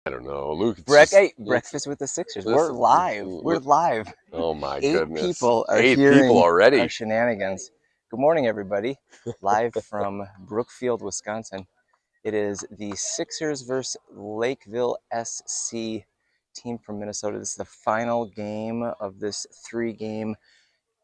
I don't know, Luke. Hey, Breakfast with the Sixers. We're live. We're live. Oh my 8 goodness! people are 8 hearing people already. our shenanigans. Good morning, everybody. Live from Brookfield, Wisconsin. It is the Sixers versus Lakeville SC team from Minnesota. This is the final game of this 3-game.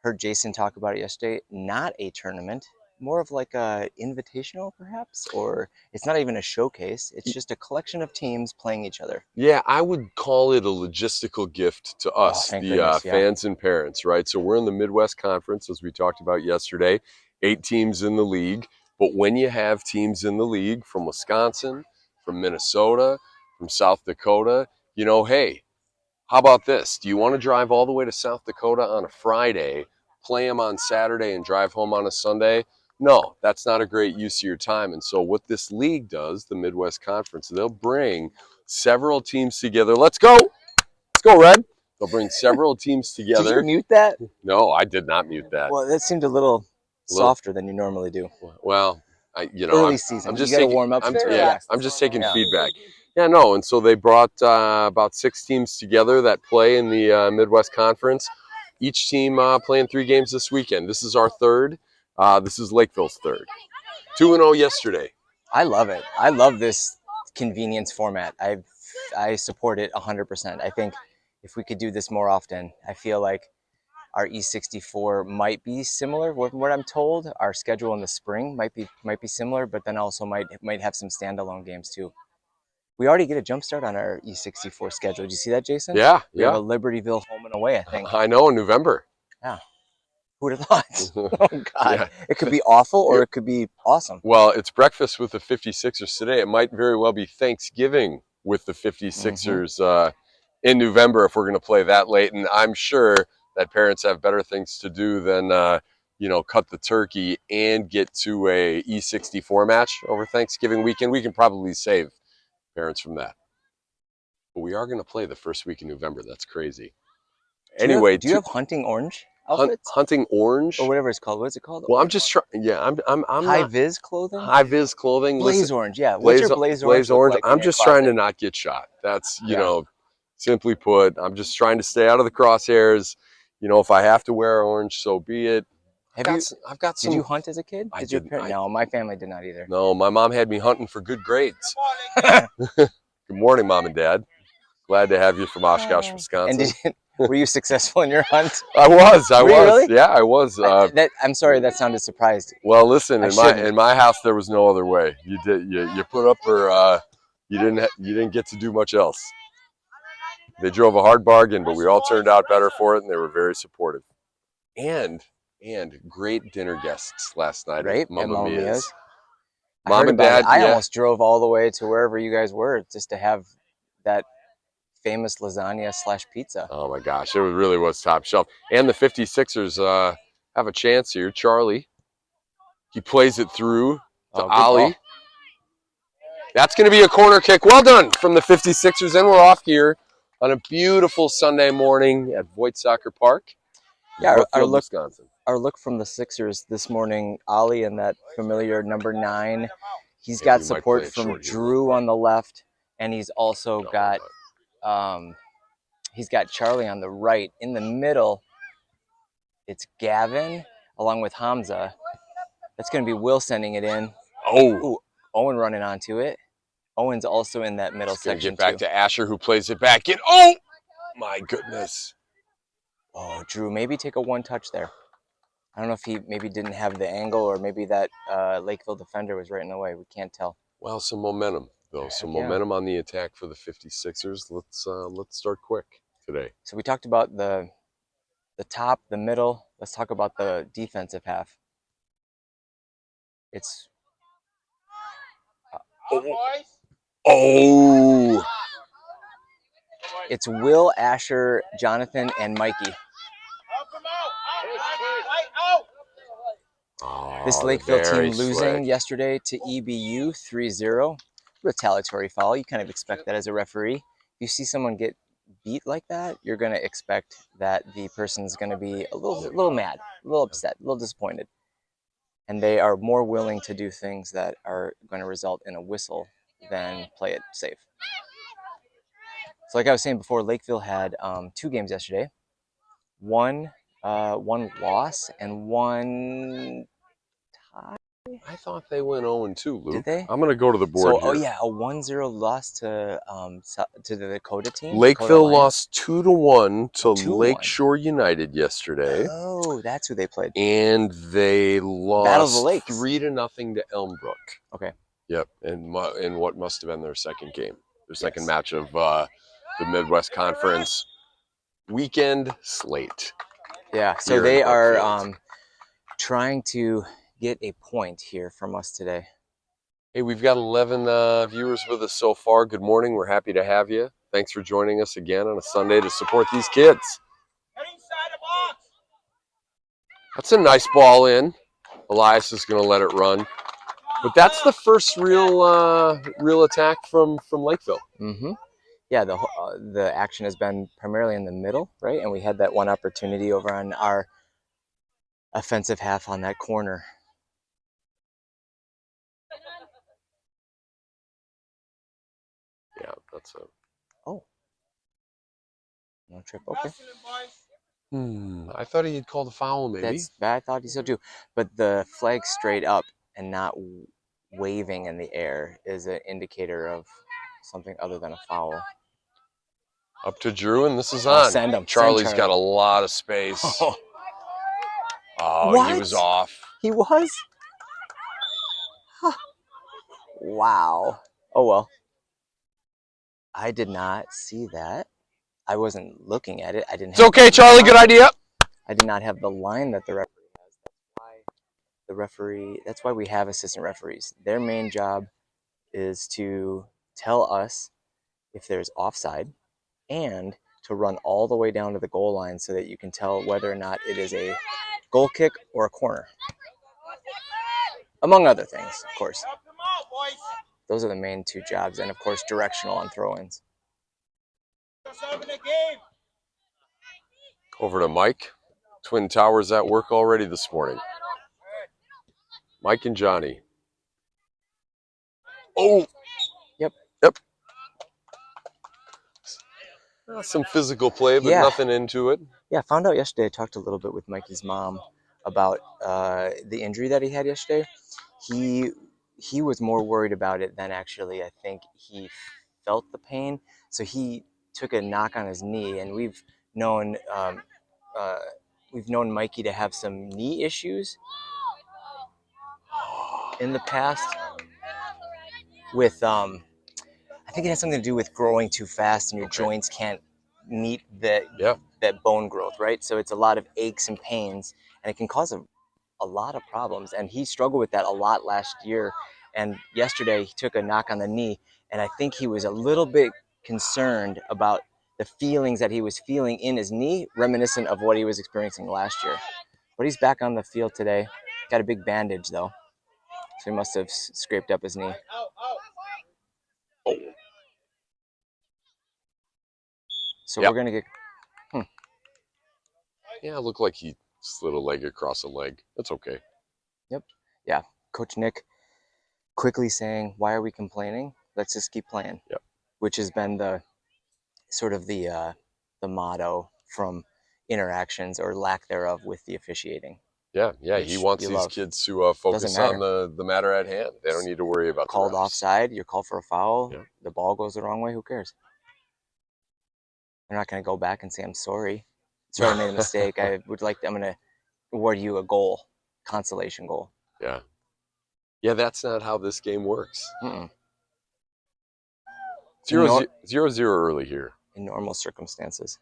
Heard Jason talk about it yesterday. Not a tournament. More of like a invitational, perhaps, or it's not even a showcase. It's just a collection of teams playing each other. Yeah, I would call it a logistical gift to us, the fans and parents, right? So we're in the Midwest Conference, as we talked about yesterday, 8 teams in the league. But when you have teams in the league from Wisconsin, from Minnesota, from South Dakota, you know, hey, how about this? Do you want to drive all the way to South Dakota on a Friday, play them on Saturday, and drive home on a Sunday? No, that's not a great use of your time. And so what this league does, the Midwest Conference, they'll bring several teams together. Let's go. Let's go, Red. They'll bring several teams together. Did you mute that? No, I did not mute that. Well, that seemed a little softer than you normally do. Well, early season. I'm just taking, warm up. I'm just taking feedback. Yeah, no, and so they brought about 6 teams together that play in the Midwest Conference. Each team playing 3 games this weekend. This is our third. This is Lakeville's third. 2-0 yesterday. I love it. I love this convenience format. I support it 100%. I think if we could do this more often, I feel like our E64 might be similar. What I'm told, our schedule in the spring might be similar, but then also might have some standalone games too. We already get a jump start on our E64 schedule. Did you see that, Jason? Yeah, we have a Libertyville home and away, I think. I know, in November. Yeah. Who would have thought? Oh, God. Yeah. It could be awful or it could be awesome. Well, it's breakfast with the 56ers today. It might very well be Thanksgiving with the 56ers in November if we're going to play that late. And I'm sure that parents have better things to do than, cut the turkey and get to a E64 match over Thanksgiving weekend. We can probably save parents from that. But we are going to play the first week in November. That's crazy. Anyway, do you have hunting orange outfits? Hunting orange? Or whatever it's called. What's it called? Well, I'm just trying. Yeah, I'm high-vis clothing? High-vis clothing. Blaze orange, yeah. What's your blaze orange? Like I'm just trying to not get shot. That's, simply put, I'm just trying to stay out of the crosshairs. If I have to wear orange, so be it. I've got some. Did you hunt as a kid? No, my family did not either. No, my mom had me hunting for good grades. Good morning, Mom and Dad. Glad to have you from Oshkosh, Wisconsin. And were you successful in your hunt? I was. Really? Yeah, I was. I'm sorry, that sounded surprised. Well, listen, in my house there was no other way. You put up or you didn't get to do much else. They drove a hard bargain, but we all turned out better for it, and they were very supportive. And great dinner guests last night. Right? Mamma Mia's. Mom and Dad. I almost drove all the way to wherever you guys were just to have that famous lasagna / pizza. Oh my gosh, it really was top shelf. And the 56ers have a chance here. Charlie, he plays it through to Ali. That's going to be a corner kick. Well done from the 56ers, and we're off here on a beautiful Sunday morning at Voigt Soccer Park. Yeah, Wisconsin. Our look from the Sixers this morning, Ali and that familiar number 9. He's got support from Drew on the left, and he's also got Charlie on the right. In the middle, it's Gavin along with Hamza. That's going to be Will sending it in. Ooh, Owen running onto it. Owen's also in that middle section. Get back to Asher, who plays it back in. Oh, my goodness. Oh, Drew, maybe take a one-touch there. I don't know if he maybe didn't have the angle or maybe that Lakeville defender was right in the way. We can't tell. Well, some momentum, though. Some momentum on the attack for the 56ers. Let's start quick today. So we talked about the top, the middle. Let's talk about the defensive half. It's... Oh! It's Will, Asher, Jonathan, and Mikey. This Lakeville team losing yesterday to EBU 3-0. Retaliatory foul. You kind of expect that as a referee. If you see someone get beat like that, you're going to expect that the person's going to be a little mad, a little upset, a little disappointed. And they are more willing to do things that are going to result in a whistle than play it safe. So like I was saying before, Lakeville had 2 games yesterday. One loss and one tie. I thought they went 0-2, Luke. Did they? I'm going to go to the board here. Oh yeah, a 1-0 loss to the Dakota team. Lakeville lost 2-1 to 2-1. Lakeshore United yesterday. Oh, that's who they played. And they lost 3-0 to Elmbrook. Okay. Yep, in what must have been their second game, their second match of the Midwest Conference weekend slate. Yeah, so they are trying to get a point here from us today. Hey, we've got 11 viewers with us so far. Good morning. We're happy to have you. Thanks for joining us again on a Sunday to support these kids. That's a nice ball in. Elias is going to let it run. But that's the first real attack from Lakeville. Mm-hmm. Yeah, the action has been primarily in the middle, right? And we had that one opportunity over on our offensive half on that corner. Yeah, that's a... Oh. No trip, okay. I thought he had called a foul, maybe. I thought he so too. But the flag straight up and not waving in the air is an indicator of something other than a foul. Up to Drew, and this is on. Send him. Charlie's got a lot of space. Oh, he was off. He was? Huh. Wow. Oh, well. I did not see that. I wasn't looking at it. It's okay, Charlie. Good idea. I did not have the line that the referee has. That's why we have assistant referees. Their main job is to tell us if there's offside and to run all the way down to the goal line so that you can tell whether or not it is a goal kick or a corner. Among other things, of course. Those are the main 2 jobs, and of course directional on throw-ins. Over to Mike. Twin Towers at work already this morning. Mike and Johnny. Oh! Yep. Some physical play, but nothing into it. Yeah, I found out yesterday. I talked a little bit with Mikey's mom about the injury that he had yesterday. He was more worried about it than actually I think he felt the pain. So he took a knock on his knee, and we've known Mikey to have some knee issues in the past with I think it has something to do with growing too fast and your joints can't meet that bone growth, right? So it's a lot of aches and pains, and it can cause a lot of problems. And he struggled with that a lot last year. And yesterday he took a knock on the knee, and I think he was a little bit concerned about the feelings that he was feeling in his knee, reminiscent of what he was experiencing last year. But he's back on the field today. Got a big bandage, though. So he must have scraped up his knee. Oh. So we're going to get... Yeah, it looked like he slid a leg across a leg. That's okay. Yep. Yeah. Coach Nick quickly saying, why are we complaining? Let's just keep playing. Yep. Which has been the motto from interactions or lack thereof with the officiating. Yeah. He wants these kids to focus on the matter at hand. They don't need to worry about called offside. You're called for a foul. Yeah. The ball goes the wrong way. Who cares? They're not going to go back and say, I'm sorry. Sorry, I made a mistake. I'm going to award you a goal, consolation goal. Yeah. Yeah, that's not how this game works. 0-0 early here. In normal circumstances.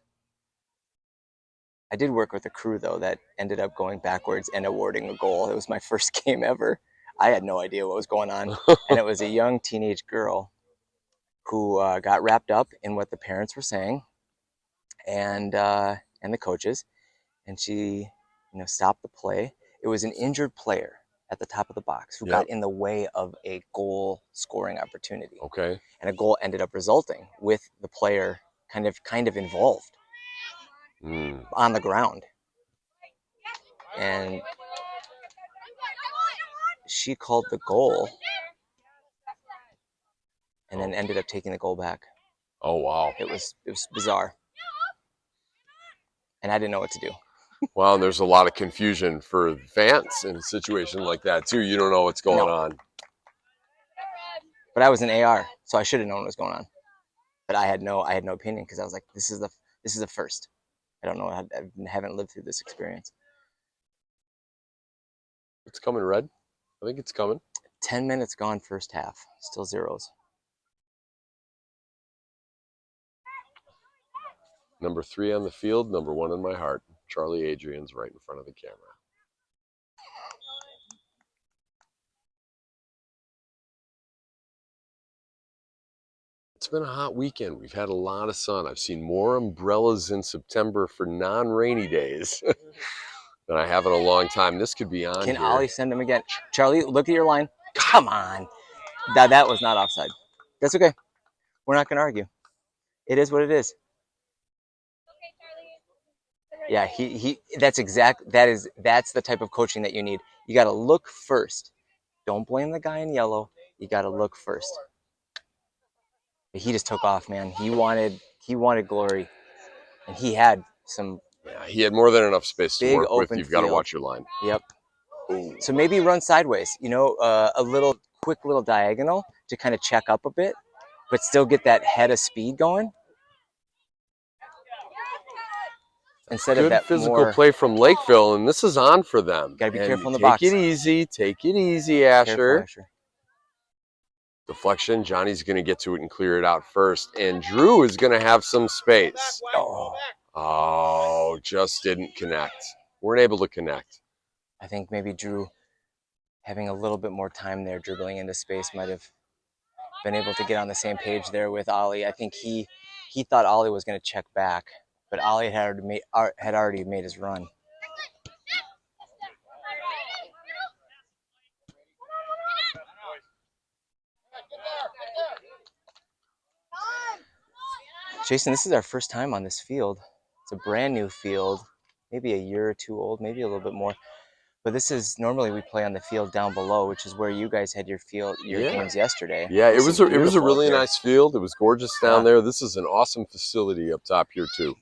I did work with a crew, though, that ended up going backwards and awarding a goal. It was my first game ever. I had no idea what was going on. And it was a young teenage girl who got wrapped up in what the parents were saying and the coaches. And she, stopped the play. It was an injured player at the top of the box who got in the way of a goal scoring opportunity. Okay. And a goal ended up resulting with the player kind of involved on the ground. And she called the goal and then ended up taking the goal back. Oh, wow. It was bizarre. And I didn't know what to do. Well, there's a lot of confusion for fans in a situation like that, too. You don't know what's going on. But I was an AR, so I should have known what was going on. But I had no opinion because I was like, this is the first. I don't know. I haven't lived through this experience. It's coming, Red. I think it's coming. 10 minutes gone, first half. Still zeros. Number 3 on the field, number 1 in my heart. Charlie Adrian's right in front of the camera. It's been a hot weekend. We've had a lot of sun. I've seen more umbrellas in September for non-rainy days than I have in a long time. This could be on. Can here. Ollie send him again? Charlie, look at your line. Come on. That was not offside. That's okay. We're not going to argue. It is what it is. Yeah, that's the type of coaching that you need. You got to look first. Don't blame the guy in yellow. You got to look first. But he just took off, man. He wanted glory, and he had some. Yeah, he had more than enough space to work with. You've got to watch your line. Yep. Ooh. So maybe run sideways. A quick little diagonal to kind of check up a bit, but still get that head of speed going. Instead Good of that physical play from Lakeville, and this is on for them. Got to be careful in the box. Take it easy, Asher. Careful, Asher. Deflection. Johnny's going to get to it and clear it out first, and Drew is going to have some space. Oh, just didn't connect. Weren't able to connect. I think maybe Drew, having a little bit more time there, dribbling into space, might have been able to get on the same page there with Ollie. I think he thought Ollie was going to check back, but Ollie had already made his run. Jason, this is our first time on this field. It's a brand new field, maybe a year or two old, maybe a little bit more. But this is normally we play on the field down below, which is where you guys had your games yesterday. Yeah, it was a really nice field. It was gorgeous down there. This is an awesome facility up top here too.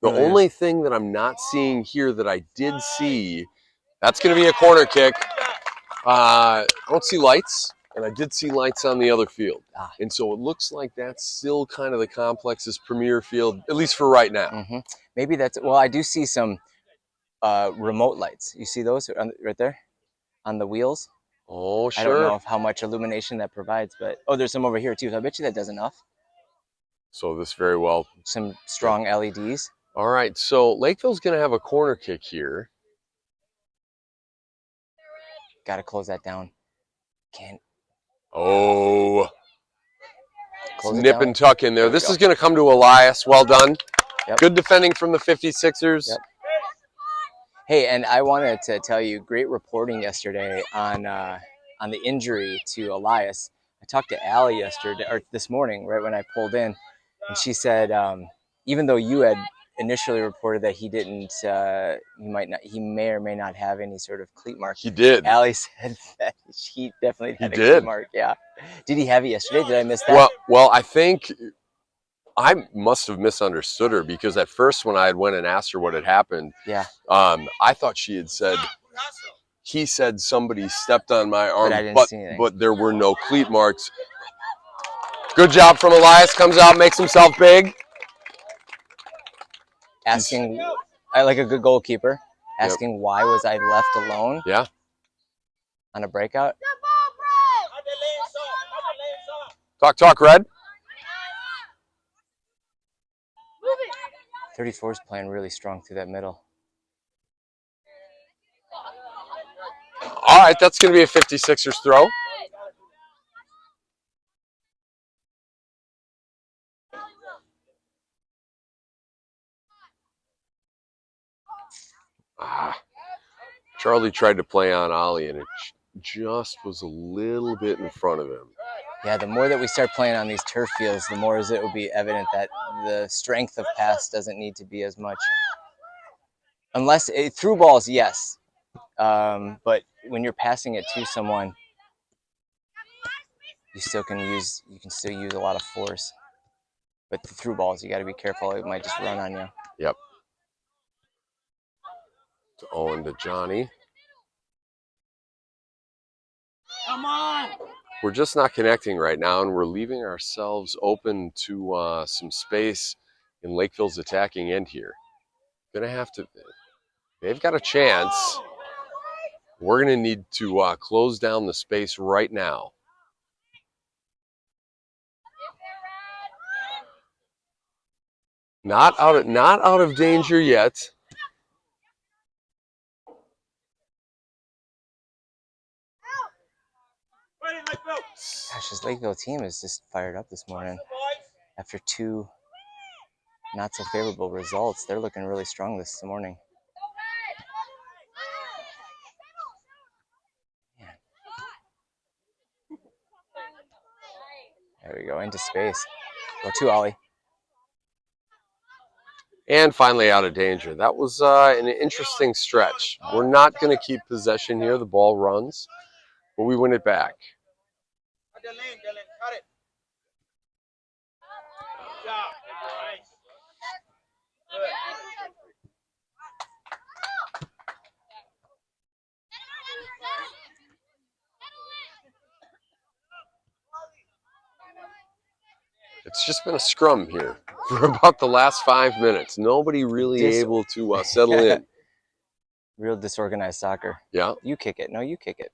The only thing that I'm not seeing here that I did see, that's going to be a corner kick. I don't see lights, and I did see lights on the other field. And so it looks like that's still kind of the complex's premier field, at least for right now. Mm-hmm. Maybe that's, well, I do see some remote lights. You see those right there on the wheels? Oh, sure. I don't know how much illumination that provides, but there's some over here too. So I bet you that does enough. So this very well. Some strong LEDs. All right, so Lakeville's going to have a corner kick here. Got to close that down. Can't. Oh. Nip and tuck in there. This is going to come to Elias. Well done. Yep. Good defending from the 56ers. Yep. Hey, and I wanted to tell you, great reporting yesterday on the injury to Elias. I talked to Allie this morning, right when I pulled in, and she said, even though you had initially reported that he didn't, he may or may not have any sort of cleat mark. He did. Allie said that he definitely had a cleat mark. Yeah. Did he have it yesterday? Did I miss that? Well, I think I must have misunderstood her, because at first when I had went and asked her what had happened, I thought she had said, he said somebody stepped on my arm, but I didn't see anything. But there were no cleat marks. Good job from Elias. Comes out, makes himself big. Asking, I like a good goalkeeper, asking why was I left alone? Yeah. On a breakout. Talk, Red. 34 is playing really strong through that middle. All right, that's going to be a 56ers throw. Charlie tried to play on Ollie, and it just was a little bit in front of him. Yeah, the more that we start playing on these turf fields, the more it will be evident that the strength of pass doesn't need to be as much. Unless through balls, yes. But when you're passing it to someone, you can still use a lot of force. But the through balls, you got to be careful. It might just run on you. Yep. To Owen to Johnny. Come on! We're just not connecting right now, and we're leaving ourselves open to some space in Lakeville's attacking end here. Gonna have to. They've got a chance. We're gonna need to close down the space right now. Not out of danger yet. Gosh, this Lakeville team is just fired up this morning. After 2 not so favorable results, they're looking really strong this morning. Man. There we go, into space. Go to Ollie. And finally out of danger. That was an interesting stretch. We're not going to keep possession here. The ball runs, but we win it back. It's just been a scrum here for about the last 5 minutes. Nobody really able to settle in. Real disorganized soccer. Yeah. You kick it. No, you kick it.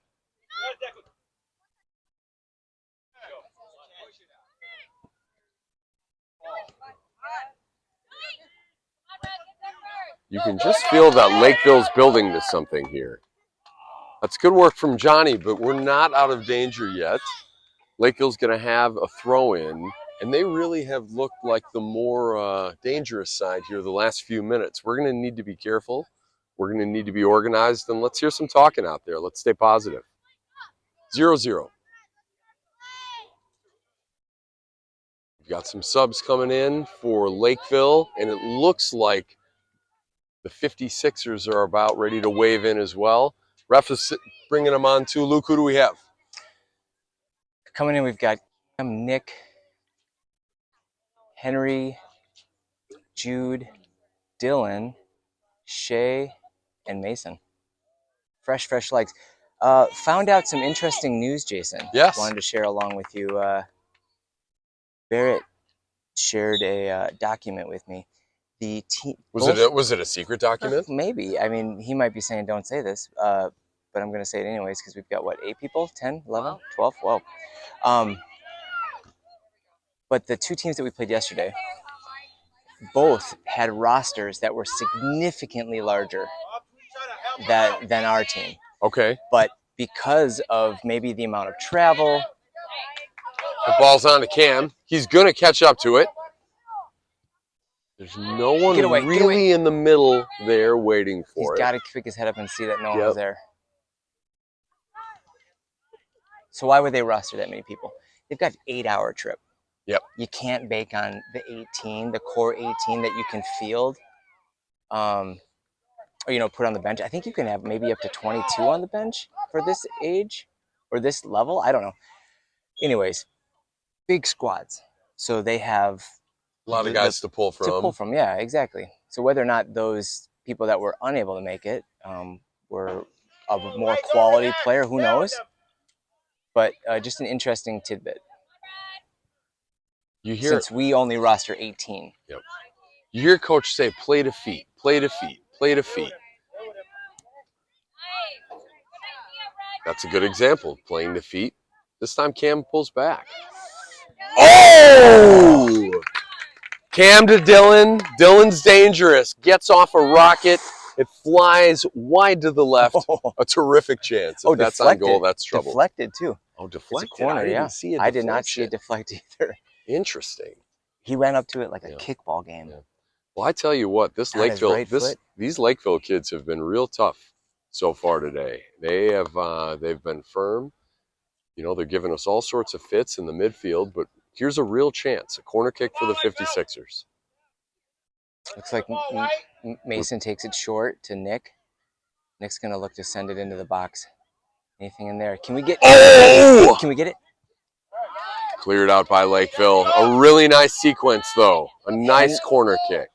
You can just feel that Lakeville's building to something here. That's good work from Johnny, but we're not out of danger yet. Lakeville's going to have a throw-in, and they really have looked like the more dangerous side here the last few minutes. We're going to need to be careful. We're going to need to be organized, and let's hear some talking out there. Let's stay positive. 0-0. We've got some subs coming in for Lakeville, and it looks like the 56ers are about ready to wave in as well. Ref is bringing them on too. Luke, who do we have? Coming in, we've got Nick, Henry, Jude, Dylan, Shay, and Mason. Fresh legs. Found out some interesting news, Jason. Yes. Wanted to share along with you. Barrett shared a document with me. The team was it a secret document? Maybe. I mean, he might be saying don't say this, but I'm going to say it anyways because we've got, what, 8 people? 10, 11, 12? Whoa. But the 2 teams that we played yesterday, both had rosters that were significantly larger than our team. Okay. But because of maybe the amount of travel. The ball's on to Cam. He's going to catch up to it. There's no one really in the middle there waiting for it. He's got to pick his head up and see that no one was there. So why would they roster that many people? They've got an 8-hour trip. Yep. You can't bake on the 18, the core 18 that you can field, or, put on the bench. I think you can have maybe up to 22 on the bench for this age or this level. I don't know. Anyways, big squads. So they have a lot of guys to pull from. Yeah, exactly. So whether or not those people that were unable to make it were a more quality player, who knows? But just an interesting tidbit. Since we only roster 18. Yep. You hear Coach say, play to feet, play to feet, play to feet. That's a good example of playing to feet. This time Cam pulls back. Oh! Cam to Dylan. Dylan's dangerous. Gets off a rocket. It flies wide to the left. A terrific chance. If that's on goal, that's trouble. Deflected, too. Oh, deflected. It's a corner, I did not see it deflect either. Interesting. He ran up to it like a kickball game. Yeah. Well, I tell you what, these Lakeville kids have been real tough so far today. They've been firm. They're giving us all sorts of fits in the midfield, but here's a real chance, a corner kick for the 56ers. Looks like Mason takes it short to Nick. Nick's going to look to send it into the box. Anything in there? Can we get Oh! Can we get it? Cleared out by Lakeville. A really nice sequence, though. A nice corner kick.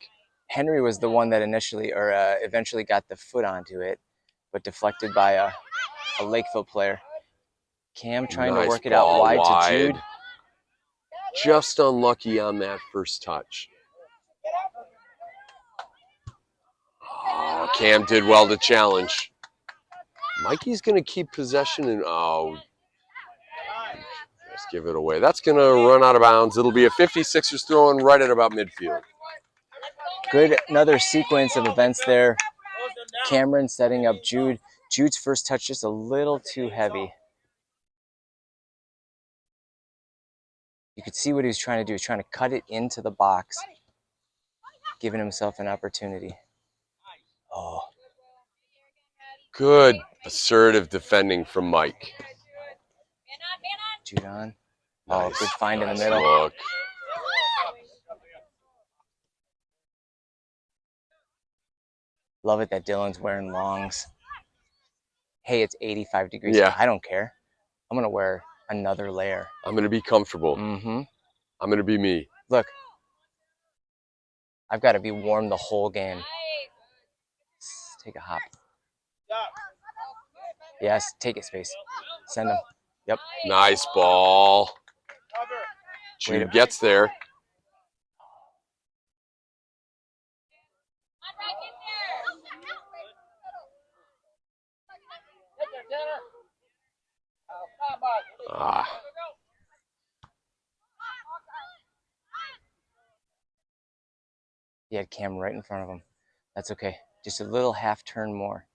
Henry was the one that eventually got the foot onto it, but deflected by a Lakeville player. Cam trying to work it out wide to Jude. Just unlucky on that first touch. Oh, Cam did well to challenge. Mikey's going to keep possession and let's give it away. That's going to run out of bounds. It'll be a 56ers throw in right at about midfield. Good, another sequence of events there. Cameron setting up Jude. Jude's first touch just a little too heavy. You could see what he was trying to do. He was trying to cut it into the box, giving himself an opportunity. Oh. Good assertive defending from Mike. Jude on. Nice. Oh, good find in the middle. Look. Love it that Dylan's wearing longs. Hey, it's 85 degrees. Yeah. I don't care. I'm going to wear another layer. I'm going to be comfortable. Mm-hmm. I'm going to be me. Look. I've got to be warm the whole game. Let's take a hop. Yes, take it, Space. Send him. Yep. Nice ball. Jude gets there. He had Cam right in front of him. That's okay. Just a little half turn more.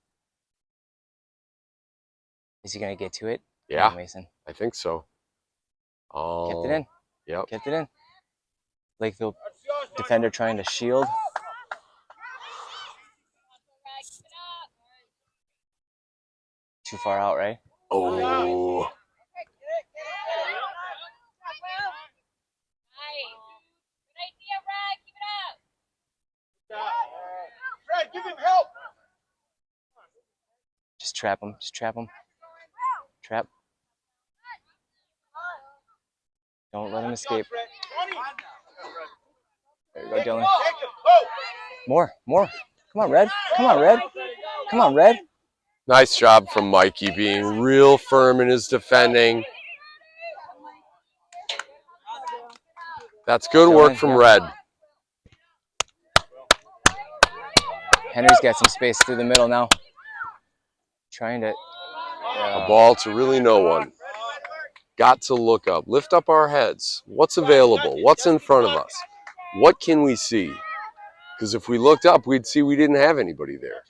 Is he going to get to it? Yeah, on, Mason. I think so. Oh, kept it in. Yep. Kept it in. Lakeville defender trying to shield. Too far out, right? Oh. Fred, give him help. Just trap him. Just trap him. Trap. Don't let him escape. There you go, Dylan. More. Come on, Red. Come on, Red. Come on, Red. Nice job from Mikey being real firm in his defending. That's good work from Red. Henry's got some space through the middle now. Trying to... A ball to really no one. Got to look up. Lift up our heads. What's available? What's in front of us? What can we see? Because if we looked up, we'd see we didn't have anybody there.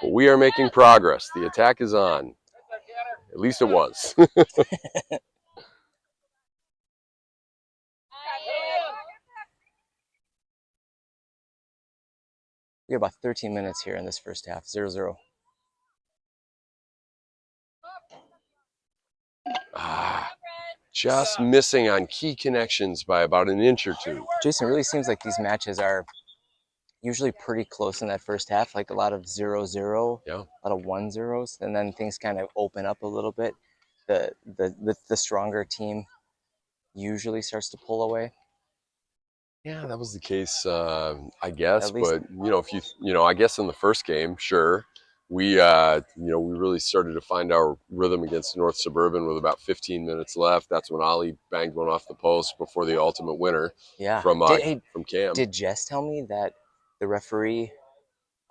But we are making progress. The attack is on. At least it was. We have about 13 minutes here in this first half. 0-0. Just missing on key connections by about an inch or two. Jason, it really seems like these matches are usually pretty close in that first half, like a lot of 0-0, yeah, a lot of 1-0s, and then things kind of open up a little bit. The stronger team usually starts to pull away. Yeah, that was the case, I guess. But I guess in the first game, sure, we really started to find our rhythm against North Suburban with about 15 minutes left. That's when Ollie banged one off the post before the ultimate winner. Yeah, from Cam. Did Jess tell me that the referee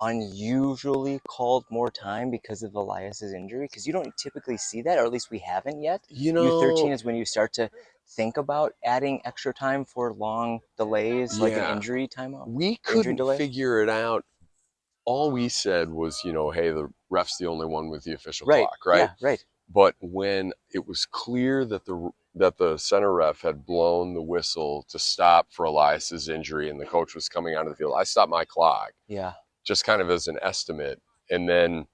unusually called more time because of Elias's injury? Because you don't typically see that, or at least we haven't yet. U13 is when you start to think about adding extra time for long delays, like an injury timeout. We couldn't figure it out. All we said was, hey, the ref's the only one with the official clock, right? Yeah, right. But when it was clear that the center ref had blown the whistle to stop for Elias's injury and the coach was coming out of the field, I stopped my clock. Yeah. Just kind of as an estimate. And then,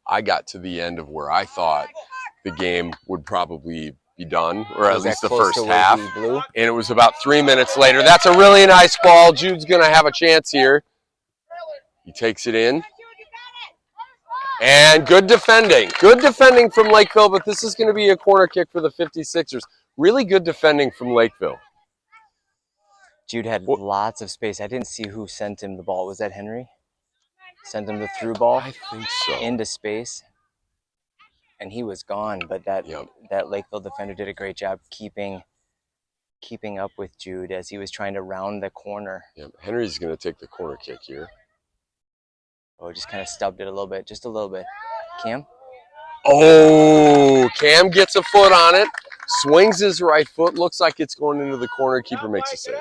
I got to the end of where I thought the game would probably be done, or at least the first half. And it was about 3 minutes later. That's a really nice ball. Jude's going to have a chance here. He takes it in. And good defending. Good defending from Lakeville, but this is going to be a corner kick for the 56ers. Really good defending from Lakeville. Jude had lots of space. I didn't see who sent him the ball. Was that Henry? Sent him the through ball? I think so. Into space. And he was gone, but that Lakeville defender did a great job keeping up with Jude as he was trying to round the corner. Yep. Henry's going to take the corner kick here. Oh, just kind of stubbed it a little bit. Just a little bit. Cam? Oh, Cam gets a foot on it. Swings his right foot. Looks like it's going into the corner. Keeper makes a save.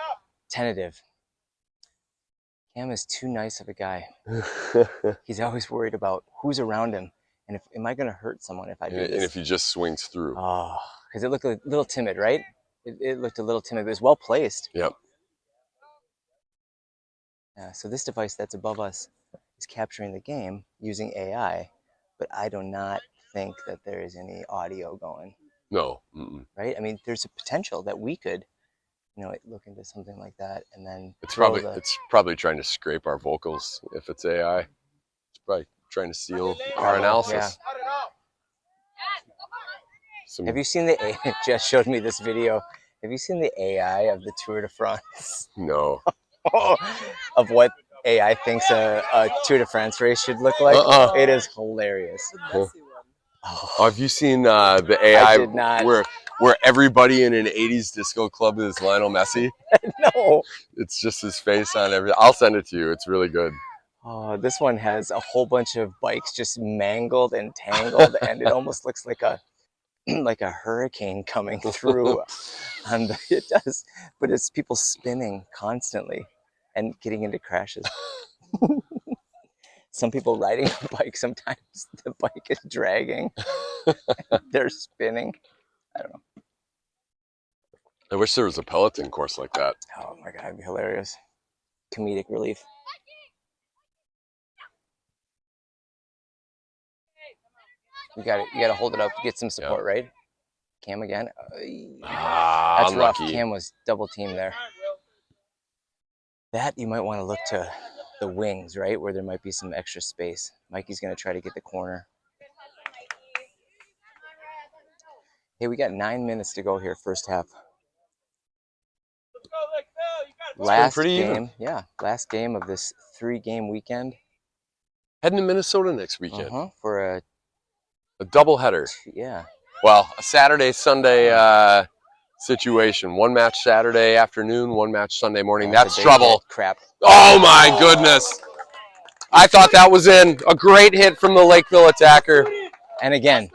Tentative. Cam is too nice of a guy. He's always worried about who's around him. And am I going to hurt someone if I do this? And if he just swings through. Oh, because it looked a little timid, right? It looked a little timid, but it was well placed. Yep. Yeah, so this device that's above us is capturing the game using AI, but I do not think that there is any audio going. No. Mm-mm. Right? I mean, there's a potential that we could, look into something like that, and then it's probably trying to scrape our vocals if it's AI. It's probably trying to steal our analysis. Yeah. Have you seen Jess showed me this video. Have you seen the AI of the Tour de France? No. Of what AI thinks a Tour de France race should look like? It is hilarious. Have you seen the AI I did not. where everybody in an 80s disco club is Lionel Messi? No. It's just his face on everything. I'll send it to you. It's really good. Oh, this one has a whole bunch of bikes just mangled and tangled, and it almost looks like a hurricane coming through. It does, but it's people spinning constantly and getting into crashes. Some people riding a bike, sometimes the bike is dragging. They're spinning. I don't know. I wish there was a Peloton course like that. Oh my God, it'd be hilarious. Comedic relief. You got to hold it up, get some support, right? Cam again. That's unlucky. rough. Cam was double teamed there. That you might want to look to the wings, right, where there might be some extra space. Mikey's going to try to get the corner. Hey, we got 9 minutes to go here, first half. Last game, last game of this 3-game weekend. Heading to Minnesota next weekend. For a doubleheader. Yeah. Well, a Saturday, Sunday situation. One match Saturday afternoon, one match Sunday morning. That's trouble. Crap. Oh, my goodness. I thought that was in. A great hit from the Lakeville attacker. And again,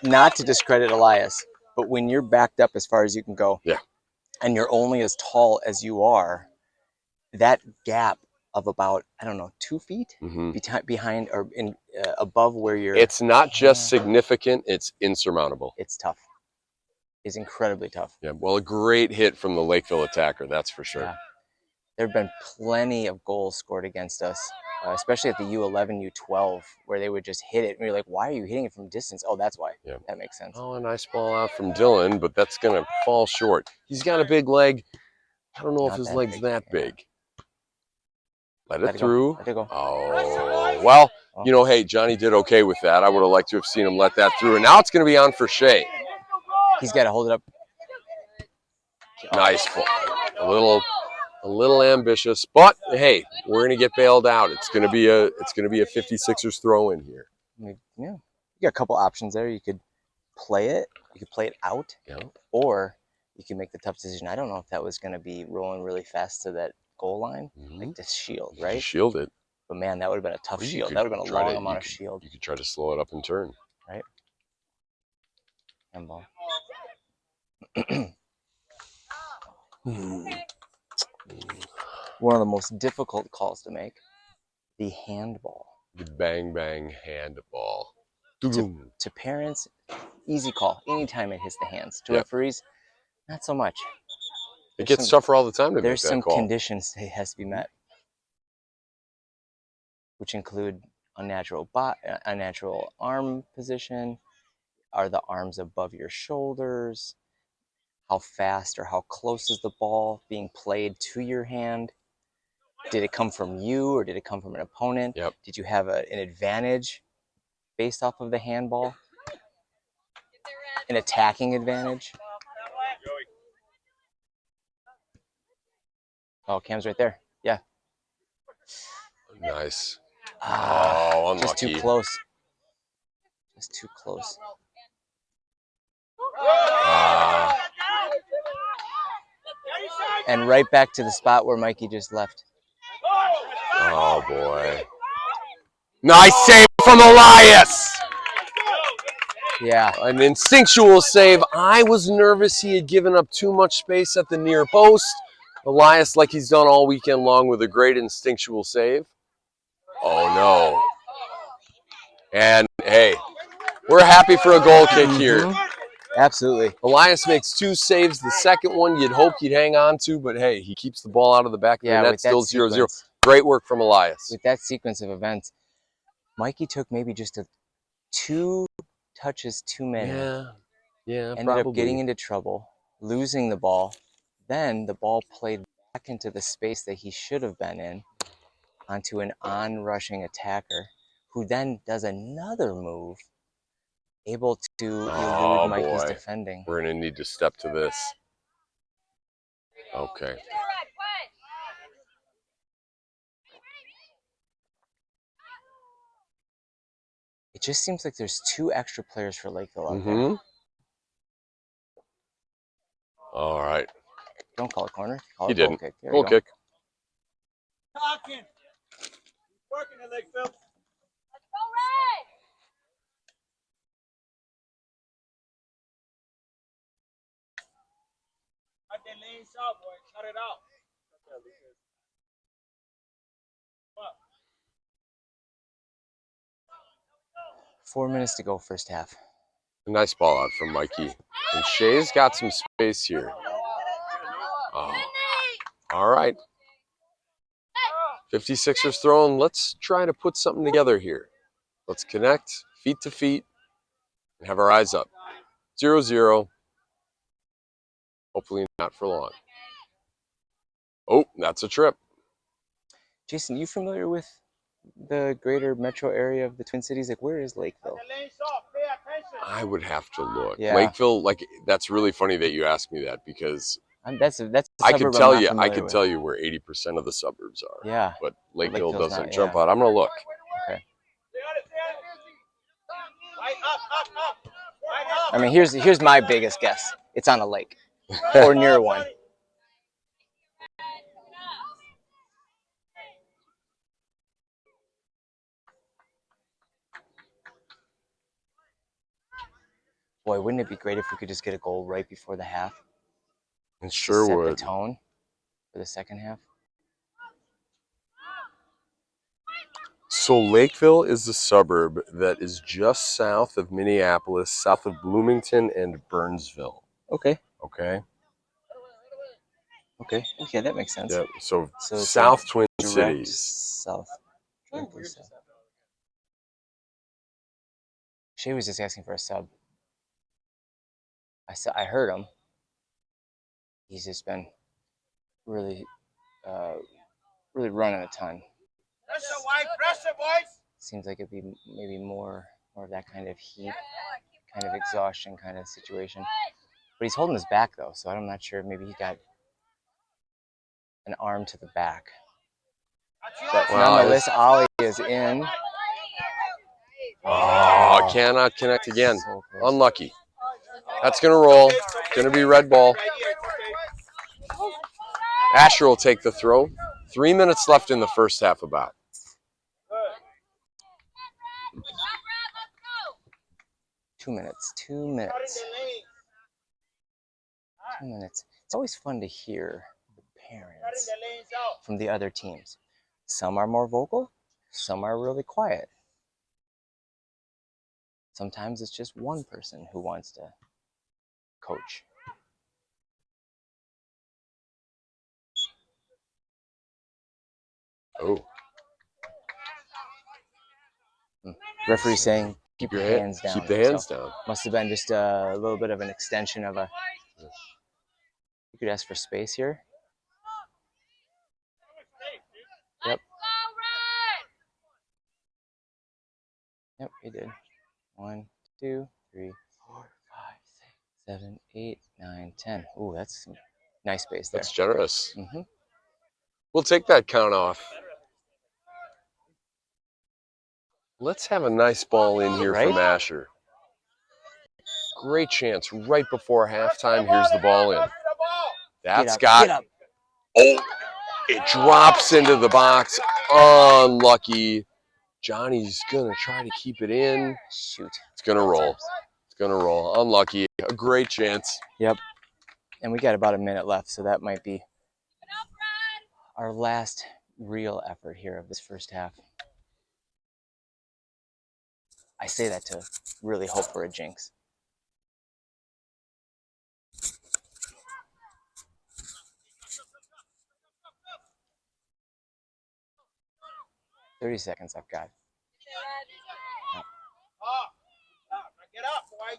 not to discredit Elias, but when you're backed up as far as you can go, and you're only as tall as you are, that gap of about, 2 feet behind or above where you're... It's not just significant, it's insurmountable. It's tough. It's incredibly tough. Yeah, well, a great hit from the Lakeville attacker, that's for sure. Yeah. There have been plenty of goals scored against us, especially at the U11, U12, where they would just hit it. And you're like, why are you hitting it from distance? Oh, that's why. Yeah. That makes sense. Oh, a nice ball out from Dylan, but that's going to fall short. He's got a big leg. I don't know if his leg's that big. Let it through. Let it go. Oh, well, hey, Johnny did okay with that. I would have liked to have seen him let that through. And now it's going to be on for Shea. He's got to hold it up. Nice ball. A little ambitious, but hey, we're going to get bailed out. It's going to be a 56ers throw in here. Yeah. You got a couple options there. You could play it. You could play it out. Yeah. Or you can make the tough decision. I don't know if that was going to be rolling really fast to that goal line, like the shield, right? Shield it. But man, that would have been a tough shield. That would have been a long amount of shield. You could try to slow it up and turn. Right. Handball. One of the most difficult calls to make, the handball. The bang bang handball. To parents, easy call. Anytime it hits the hands. To referees, not so much. It gets tougher all the time to make that call. There's some conditions that has to be met, which include unnatural arm position. Are the arms above your shoulders? How fast or how close is the ball being played to your hand? Did it come from you or did it come from an opponent? Yep. Did you have an advantage based off of the handball? An attacking advantage? Oh, Cam's right there. Yeah. Nice. Oh, unlucky. Just too close. Just too close. And right back to the spot where Mikey just left. Oh, boy. Nice save from Elias. Yeah. An instinctual save. I was nervous he had given up too much space at the near post. Elias, like he's done all weekend long, with a great instinctual save. Oh, no. And, hey, we're happy for a goal kick here. Absolutely. Elias makes 2 saves. The second one you'd hope he'd hang on to, but, hey, he keeps the ball out of the back of the net. Still 0-0. Great work from Elias. With that sequence of events, Mikey took maybe just 2 touches too many. Yeah, Ended probably. up getting into trouble, losing the ball. Then the ball played back into the space that he should have been in, onto an on-rushing attacker, who then does another move, able to elude Mikey's defending. We're going to need to step to this. Okay. It just seems like there's 2 extra players for Lakeville out there. All right. Don't call it corner. Call He it goal didn't. kick. Goal kick. Talking. Working in Lakeville. Let's go, Red! Cut the lanes out, boy. Cut it out. 4 minutes to go, first half. A nice ball out from Mikey. And Shea's got some space here. Oh. All right. 56ers throwing. Let's try to put something together here. Let's connect feet to feet and have our eyes up. 0-0. Hopefully not for long. Oh, that's a trip. Jason, you familiar with the greater metro area of the Twin Cities? Like, where is Lakeville? I would have to look. Yeah. Lakeville, like, that's really funny that you asked me that, because That's a I suburb can tell you where 80% of the suburbs are. Yeah. But Lakeville Lakeville's doesn't not, jump yeah. out. I'm gonna look. Okay. Up. I mean, here's my biggest guess. It's on a lake or near one. Boy, wouldn't it be great if we could just get a goal right before the half? It sure set would. the tone for the second half. So Lakeville is the suburb that is just south of Minneapolis, south of Bloomington and Burnsville. Okay. Okay. Okay, that makes sense. Yeah. So it's South Twin direct Cities. South. Directly south. Shea was just asking for a sub. I heard him. He's just been really running a ton. Pressure, boys. Seems like it'd be maybe more of that kind of heat, kind of exhaustion kind of situation. But he's holding his back though, so I'm not sure. Maybe he got an arm to the back. But nonetheless, Ollie is in. Oh, cannot connect again. So Unlucky. That's going to roll. Going to be red ball. Asher will take the throw. 3 minutes left in the first half about. Two minutes. 2 minutes. 2 minutes. It's always fun to hear the parents from the other teams. Some are more vocal. Some are really quiet. Sometimes it's just one person who wants to coach. Oh. Referee saying, keep your hands down. Keep the hands down. Must have been just a little bit of an extension of a... You could ask for space here. We did. 1, 2, 3, 4, 5, 6, 7, 8, 9, 10. Ooh, that's some nice space there. That's generous. Mm-hmm. We'll take that count off. Let's have a nice ball in here from Asher. Great chance right before halftime. Here's the ball in. That's got. Get up. Oh, it drops into the box. Unlucky. Johnny's going to try to keep it in. Shoot. It's going to roll. It's going to roll. Unlucky. A great chance. Yep. And we got about a minute left, so that might be our last real effort here of this first half. I say that to really hope for a jinx. $30 I've got. Get up, boys.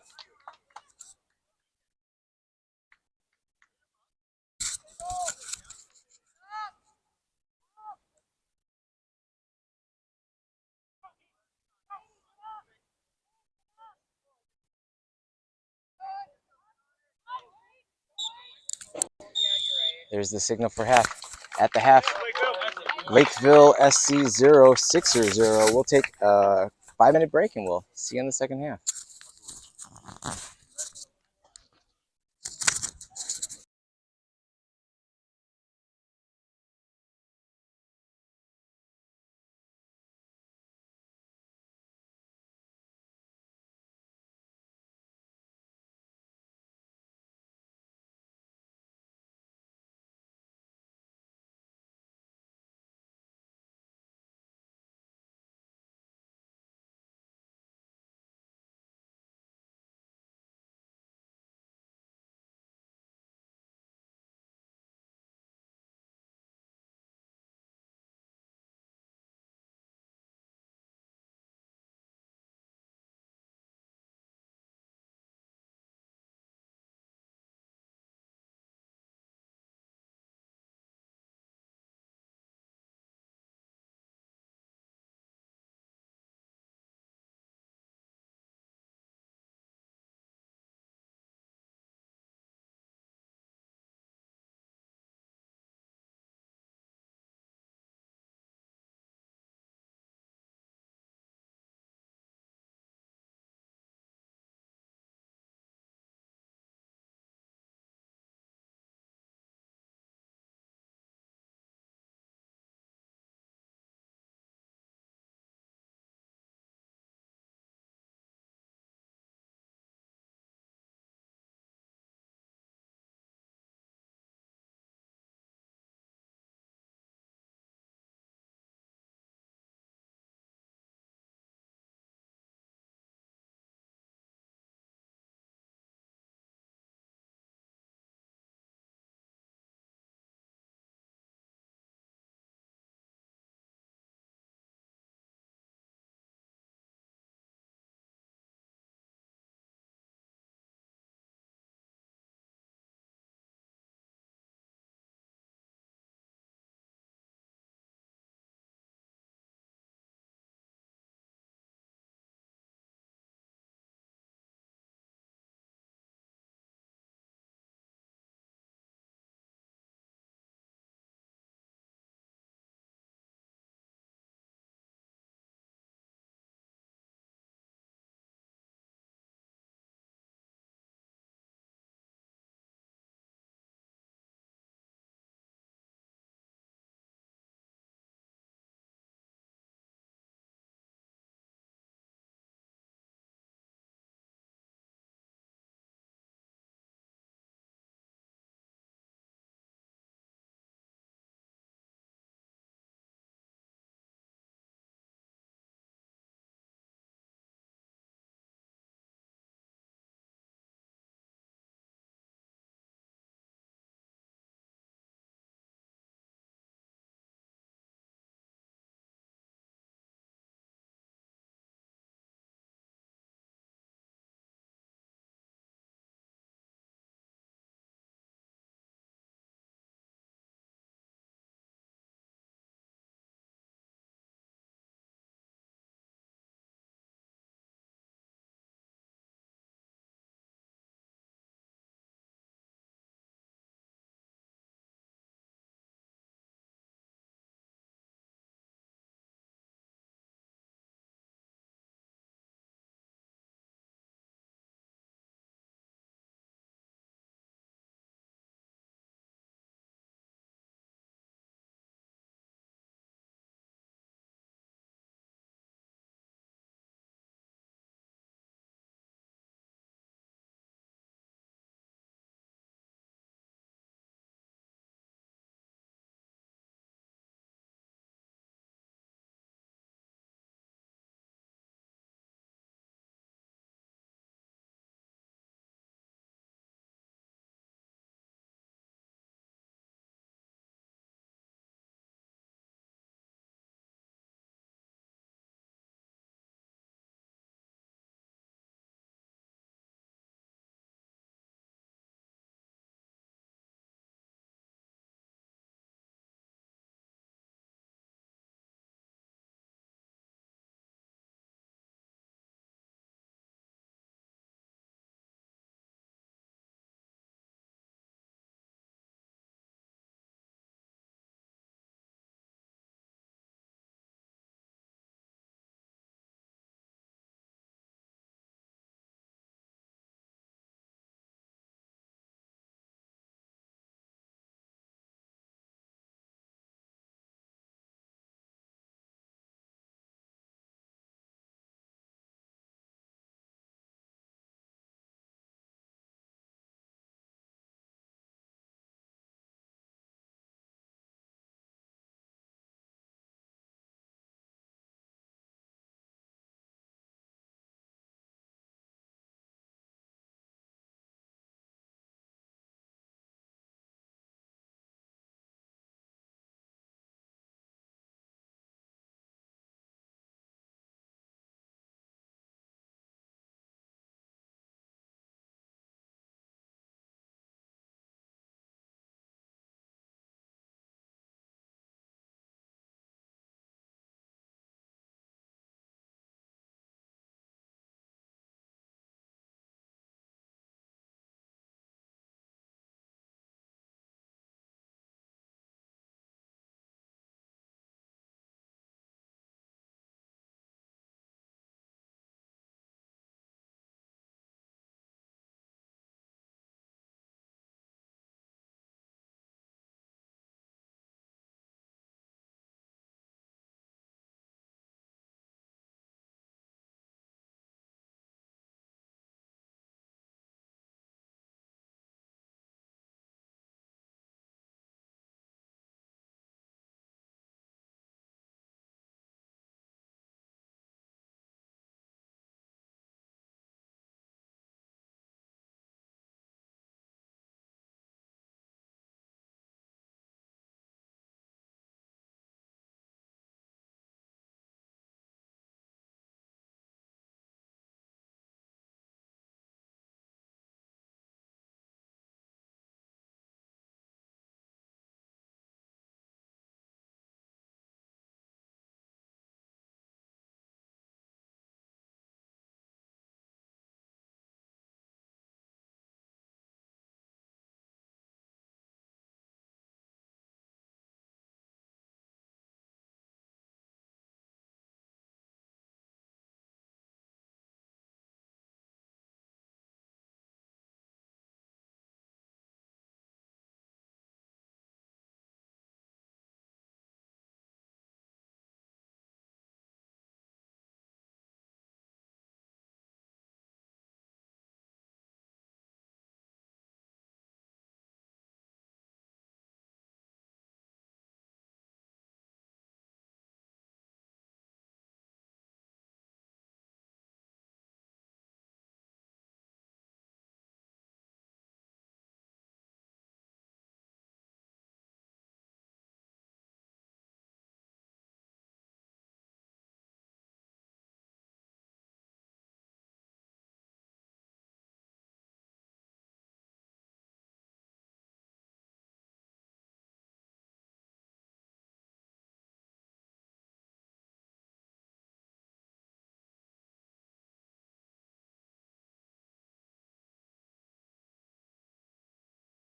There's the signal for half. At the half, Lakeville SC 0, Sixers 0. We'll take a 5-minute break and we'll see you in the second half.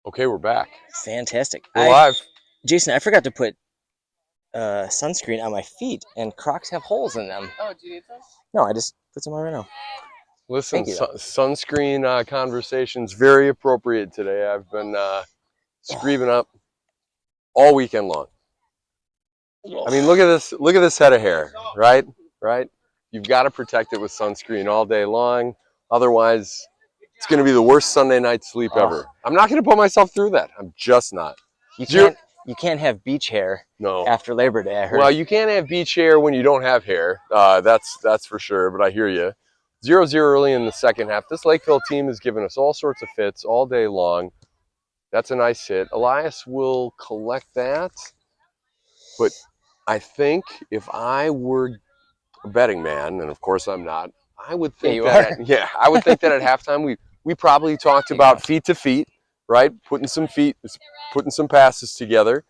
Okay, we're back. Fantastic. We're live. Jason, I forgot to put sunscreen on my feet, and Crocs have holes in them. Oh, do you need those? No, I just put some on right now. Listen, You, sunscreen conversations very appropriate today. I've been screaming up all weekend long. I mean, look at this. Look at this head of hair, right? Right? You've got to protect it with sunscreen all day long. Otherwise, it's going to be the worst Sunday night sleep ever. I'm not going to put myself through that. I'm just not. You can't have beach hair No. after Labor Day, I heard. Well, you can't have beach hair when you don't have hair. That's for sure, but I hear you. 0-0 early in the second half. This Lakeville team has given us all sorts of fits all day long. That's a nice hit. Elias will collect that. But I think if I were a betting man, and of course I'm not, I would think I would think that at halftime we probably talked about feet to feet, right? Putting some passes together.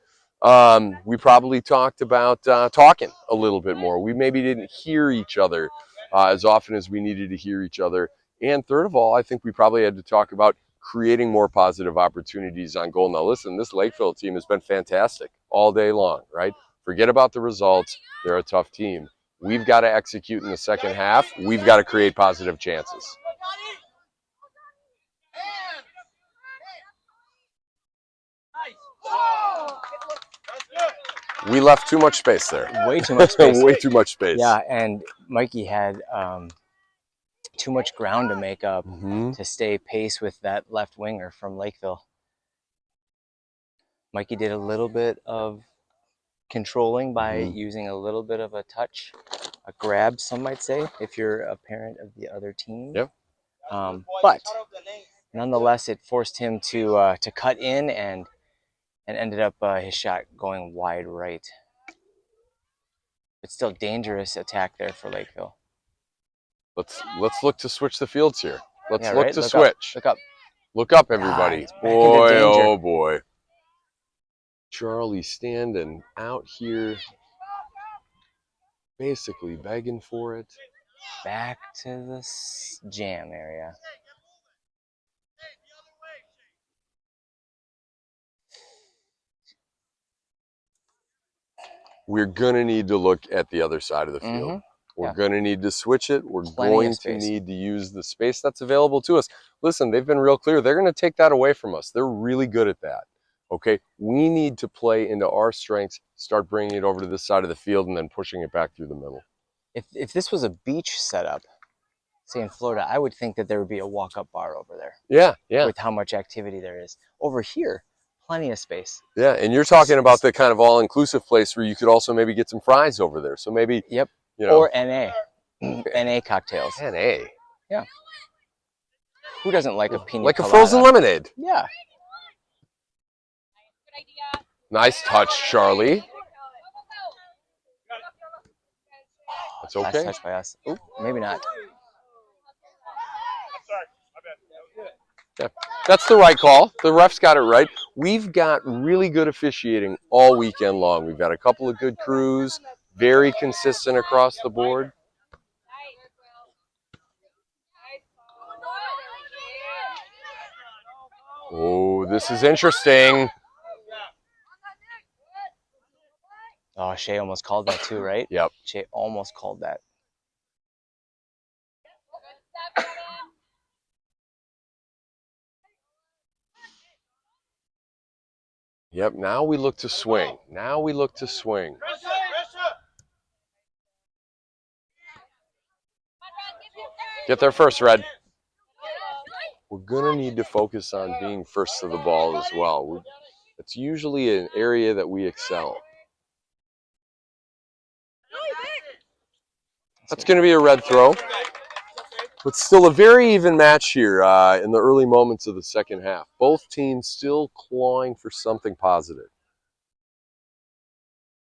We probably talked about talking a little bit more. We maybe didn't hear each other as often as we needed to hear each other. And third of all, I think we probably had to talk about creating more positive opportunities on goal. Now listen, this Lakeville team has been fantastic all day long, right? Forget about the results. They're a tough team. We've got to execute in the second half. We've got to create positive chances. We left too much space there. Way too much space. Way too much space. Yeah, and Mikey had too much ground to make up to stay pace with that left winger from Lakeville. Mikey did a little bit of controlling by using a little bit of a touch, a grab, some might say, if you're a parent of the other team. Yep. But nonetheless, it forced him to cut in and ended up his shot going wide right. But still dangerous attack there for Lakeville. Let's look to switch the fields here. Let's look to look switch. Look up. Look up, everybody. Boy, oh boy. Charlie standing out here, basically begging for it. Back to the jam area. We're going to need to look at the other side of the field. We're going to need to switch it. We're going to need to use the space that's available to us. Listen, they've been real clear. They're going to take that away from us. They're really good at that. Okay, we need to play into our strengths, start bringing it over to this side of the field, and then pushing it back through the middle. If this was a beach setup, say in Florida, I would think that there would be a walk-up bar over there. Yeah, yeah. With how much activity there is. Over here, plenty of space. Yeah, and you're talking about the kind of all-inclusive place where you could also maybe get some fries over there. So maybe, you know. Or NA. NA cocktails. NA. Yeah. Who doesn't like a pina colada? Like a frozen lemonade. Yeah. Nice touch, Charlie. That's okay. Last touch by us. Oop, maybe not. Yeah, that's the right call. The refs got it right. We've got really good officiating all weekend long. We've got a couple of good crews, very consistent across the board. Oh, this is interesting. Oh, Shea almost called that too, right? Yep. Shea almost called that. Yep, now we look to swing. Now we look to swing. Get there first, Red. We're going to need to focus on being first to the ball as well. It's usually an area that we excel. That's going to be a red throw. But still a very even match here in the early moments of the second half. Both teams still clawing for something positive.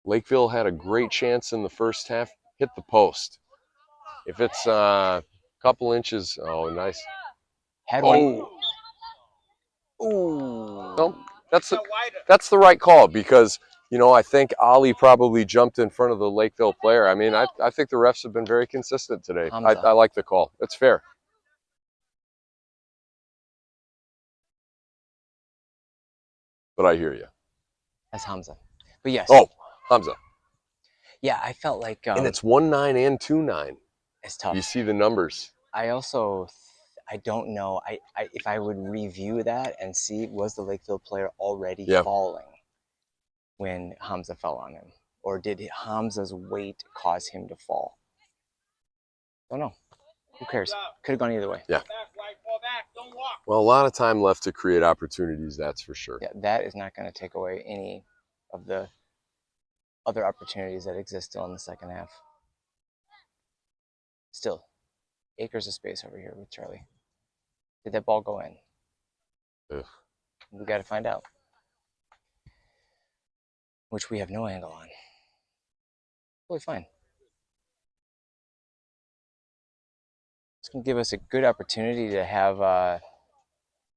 Lakeville had a great chance in the first half, hit the post. If it's a couple inches, oh, nice. Had one. Ooh. No, that's the right call because, you know, I think Ali probably jumped in front of the Lakeville player. I mean, I think the refs have been very consistent today. I like the call. It's fair. But I hear you. That's Hamza. But yes. Oh, Hamza. Yeah, I felt like... and it's 1-9 and 2-9. It's tough. You see the numbers. I also... I don't know if I would review that and see, was the Lakeville player already falling when Hamza fell on him? Or did Hamza's weight cause him to fall? Don't know. Who cares? Could have gone either way. Yeah. Well, a lot of time left to create opportunities, that's for sure. Yeah, that is not going to take away any of the other opportunities that exist still in the second half. Still, acres of space over here with Charlie. Did that ball go in? Ugh. We got to find out. Which we have no angle on. Totally fine. It's going to give us a good opportunity to have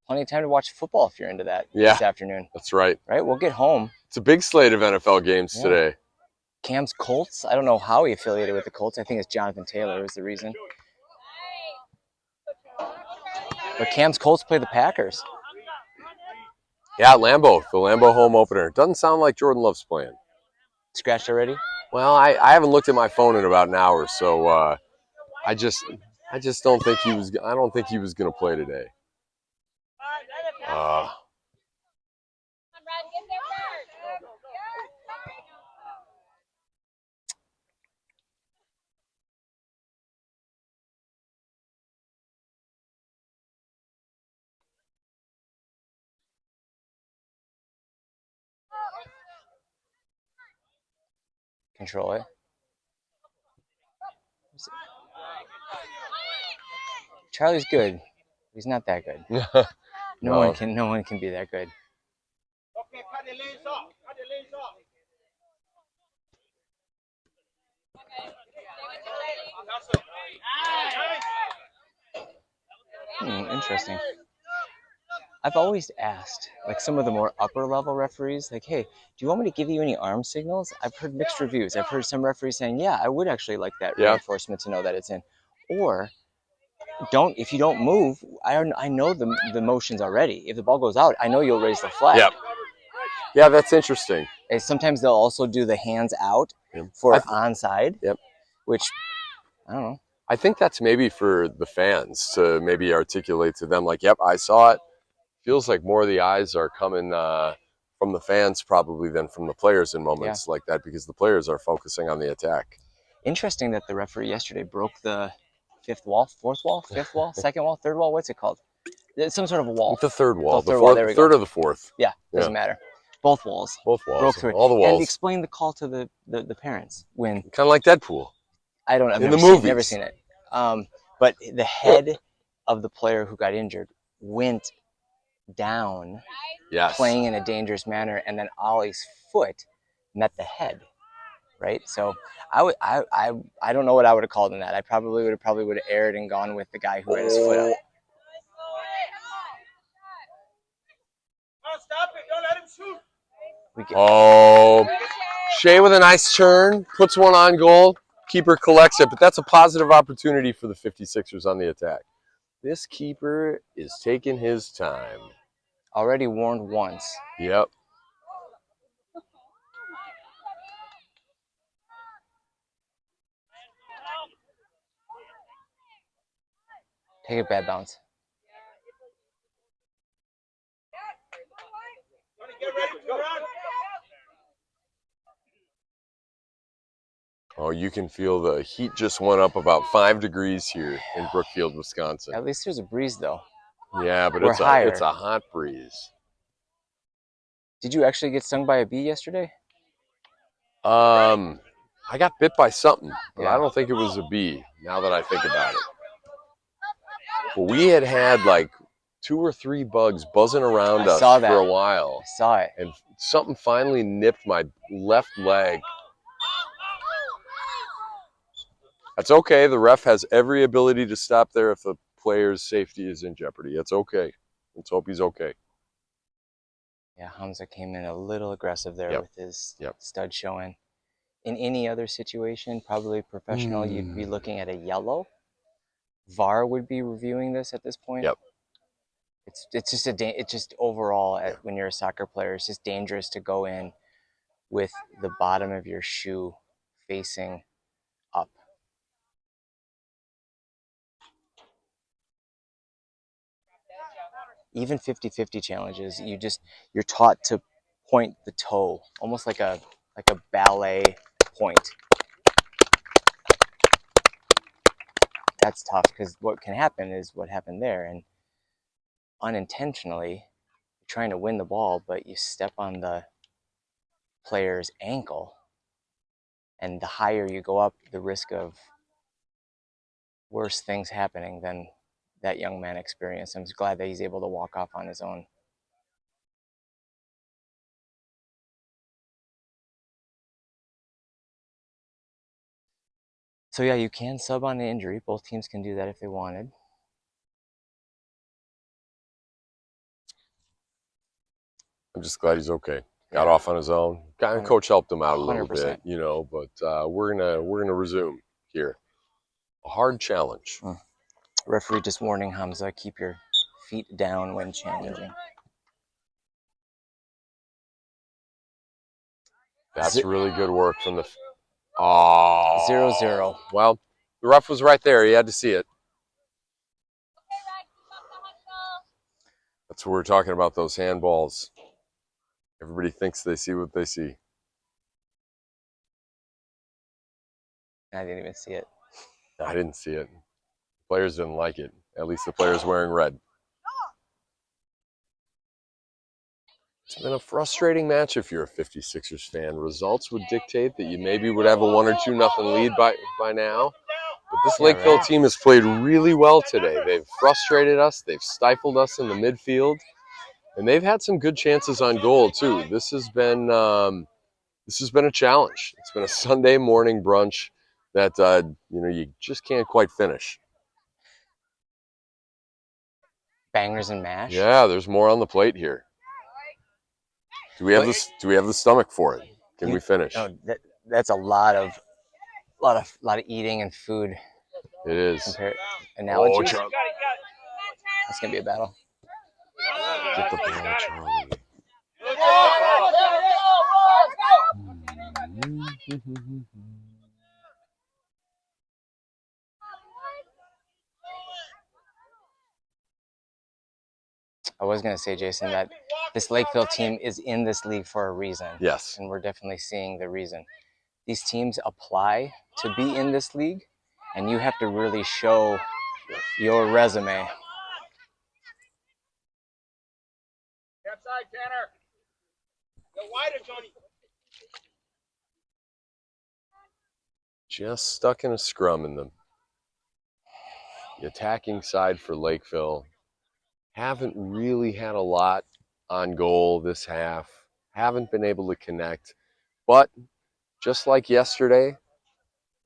plenty of time to watch football if you're into that this afternoon. That's right. Right? We'll get home. It's a big slate of NFL games today. Cam's Colts. I don't know how he affiliated with the Colts. I think it's Jonathan Taylor is the reason. But Cam's Colts play the Packers. Yeah, Lambeau. The Lambeau home opener. Doesn't sound like Jordan Love's playing. Scratched already? Well, I haven't looked at my phone in about an hour, so I just don't think he was. I don't think he was going to play today. Control it. Charlie's good. He's not that good. No one can be that good. Okay, cut the lanes off. Cut the lanes off. Interesting. I've always asked, like some of the more upper level referees, like, hey, do you want me to give you any arm signals? I've heard mixed reviews. I've heard some referees saying, yeah, I would actually like that reinforcement to know that it's in. Or if you don't move, I know the motions already. If the ball goes out, I know you'll raise the flag. Yep. Yeah, that's interesting. And sometimes they'll also do the hands out for onside. Yep. Which, I don't know. I think that's maybe for the fans to maybe articulate to them, like, yep, I saw it. Feels like more of the eyes are coming from the fans probably than from the players in moments like that, because the players are focusing on the attack. Interesting that the referee yesterday broke the fourth wall, fifth wall, second wall, third wall. What's it called? It's some sort of a wall. The third wall. The third or the fourth. Yeah, doesn't matter. Both walls. Both walls. Broke through it. All the walls. And explain the call to the parents when. Kind of like Deadpool. I've never seen it. But the head of the player who got injured went down, playing in a dangerous manner, and then Ollie's foot met the head, right? So I don't know what I would have called in that. I probably would have erred and gone with the guy who had his foot up. Stop it! Don't let him shoot. Shea with a nice turn, puts one on goal. Keeper collects it, but that's a positive opportunity for the 56ers on the attack. This keeper is taking his time. Already warned once. Yep. Take a bad bounce. Get ready to run. Oh, you can feel the heat just went up about 5 degrees here in Brookfield, Wisconsin. At least there's a breeze, though. Yeah, but it's a hot breeze. Did you actually get stung by a bee yesterday? I got bit by something, but I don't think it was a bee, now that I think about it. But we had like 2 or 3 bugs buzzing around us for a while. I saw it. And something finally nipped my left leg. That's okay. The ref has every ability to stop there if the player's safety is in jeopardy. It's okay. Let's hope he's okay. Yeah, Hamza came in a little aggressive there with his stud showing. In any other situation, probably professional, you'd be looking at a yellow. VAR would be reviewing this at this point. Yep. it's just overall when you're a soccer player, it's just dangerous to go in with the bottom of your shoe facing up. Even 50-50 challenges, you're taught to point the toe, almost like a ballet point. That's tough because what can happen is what happened there, and unintentionally you're trying to win the ball, but you step on the player's ankle, and the higher you go up, the risk of worse things happening than that young man experienced. I'm just glad that he's able to walk off on his own. So yeah, you can sub on an injury. Both teams can do that if they wanted. I'm just glad he's okay. Got off on his own. Coach helped him out a little 100%. bit, but we're gonna resume here. A hard challenge. Referee just warning Hamza, keep your feet down when challenging. That's really good work from the. 0-0. Well, the ref was right there. He had to see it. That's what we're talking about, those handballs. Everybody thinks they see what they see. I didn't even see it. I didn't see it. Players didn't like it. At least the players wearing red. It's been a frustrating match if you're a 56ers fan. Results would dictate that you maybe would have a 1 or 2-0 lead by now. But this Lakeville team has played really well today. They've frustrated us. They've stifled us in the midfield. And they've had some good chances on goal, too. This has been a challenge. It's been a Sunday morning brunch that you just can't quite finish. Bangers and mash. Yeah, there's more on the plate here. Do we have the stomach for it? Can we finish? No, that's a lot of eating and food. It is. Analogies. Charlie. That's gonna be a battle. Get the ball, Charlie. I was going to say, Jason, that this Lakeville team is in this league for a reason. Yes. And we're definitely seeing the reason. These teams apply to be in this league, and you have to really show your resume. Outside, Tanner. Go wider, Johnny. Just stuck in a scrum in the attacking side for Lakeville. Haven't really had a lot on goal this half. Haven't been able to connect. But just like yesterday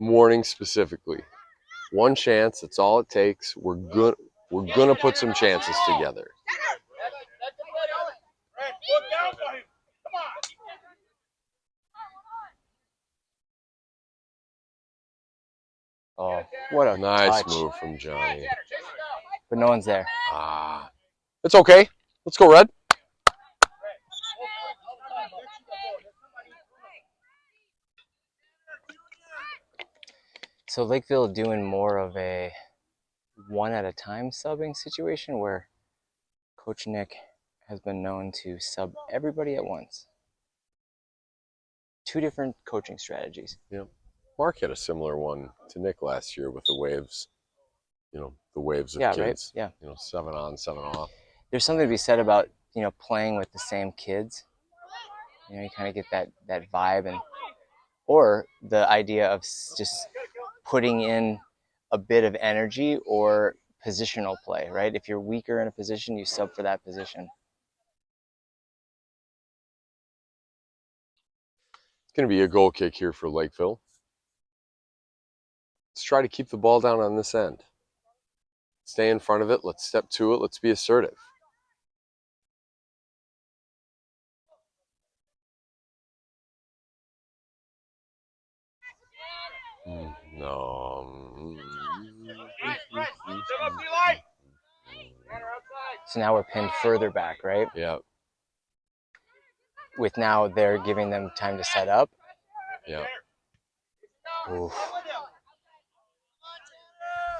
morning specifically, one chance, that's all it takes. We're gonna put some chances together. Oh, what a nice touch. move from Johnny. But no one's there. It's okay. Let's go, Red. So Lakeville doing more of a one-at-a-time subbing situation where Coach Nick has been known to sub everybody at once. 2 different coaching strategies. Yep. Mark had a similar one to Nick last year with the waves. The waves of kids. Right? Yeah. 7 on, 7 off. There's something to be said about, playing with the same kids. You kind of get that vibe, or the idea of just putting in a bit of energy or positional play, right? If you're weaker in a position, you sub for that position. It's going to be a goal kick here for Lakeville. Let's try to keep the ball down on this end. Stay in front of it. Let's step to it. Let's be assertive. No. So now we're pinned further back, right? Yeah. With now they're giving them time to set up. Yeah. Oof.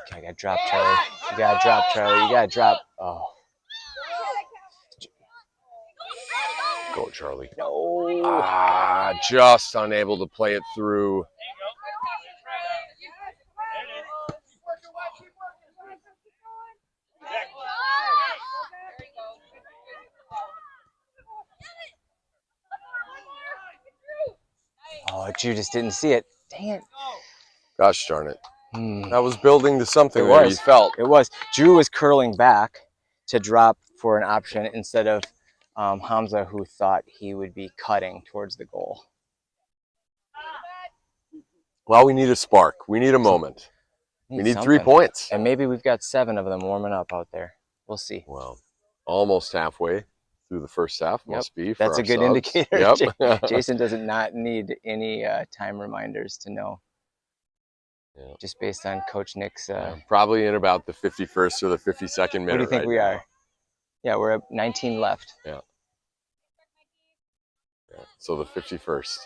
Okay, I got to drop, Charlie. You got to drop, Charlie. You got to drop. Oh. Go, Charlie. No. Ah, just unable to play it through. Oh, Judas didn't see it. Dang it. Gosh darn it. That was building to something It there, was. you felt. It was. Drew was curling back to drop for an option instead of Hamza, who thought he would be cutting towards the goal. Well, we need a spark. We need a moment. We need 3 points. And maybe we've got 7 of them warming up out there. We'll see. Well, almost halfway through the first half must be. That's a good subs. indicator. Yep. Jason does not need any time reminders to know. Yeah. Just based on Coach Nick's. Probably in about the 51st or the 52nd minute. What do you think we are? Yeah, we're at 19 left. Yeah. So the 51st.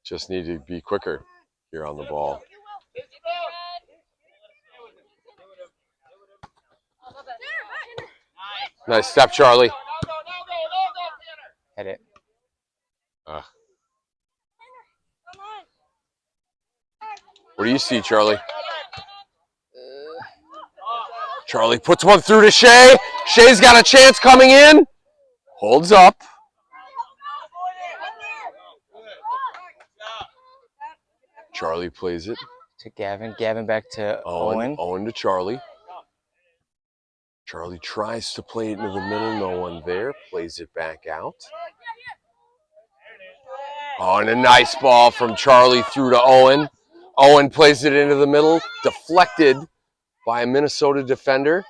Just need to be quicker here on the ball. Nice step, Charlie. Hit it. What do you see, Charlie? Charlie puts one through to Shea. Shea's got a chance coming in. Holds up. Charlie plays it. To Gavin. Gavin back to Owen. Owen to Charlie. Charlie tries to play it into the middle. No one there. Plays it back out. Oh, and a nice ball from Charlie through to Owen. Owen plays it into the middle. Deflected by a Minnesota defender.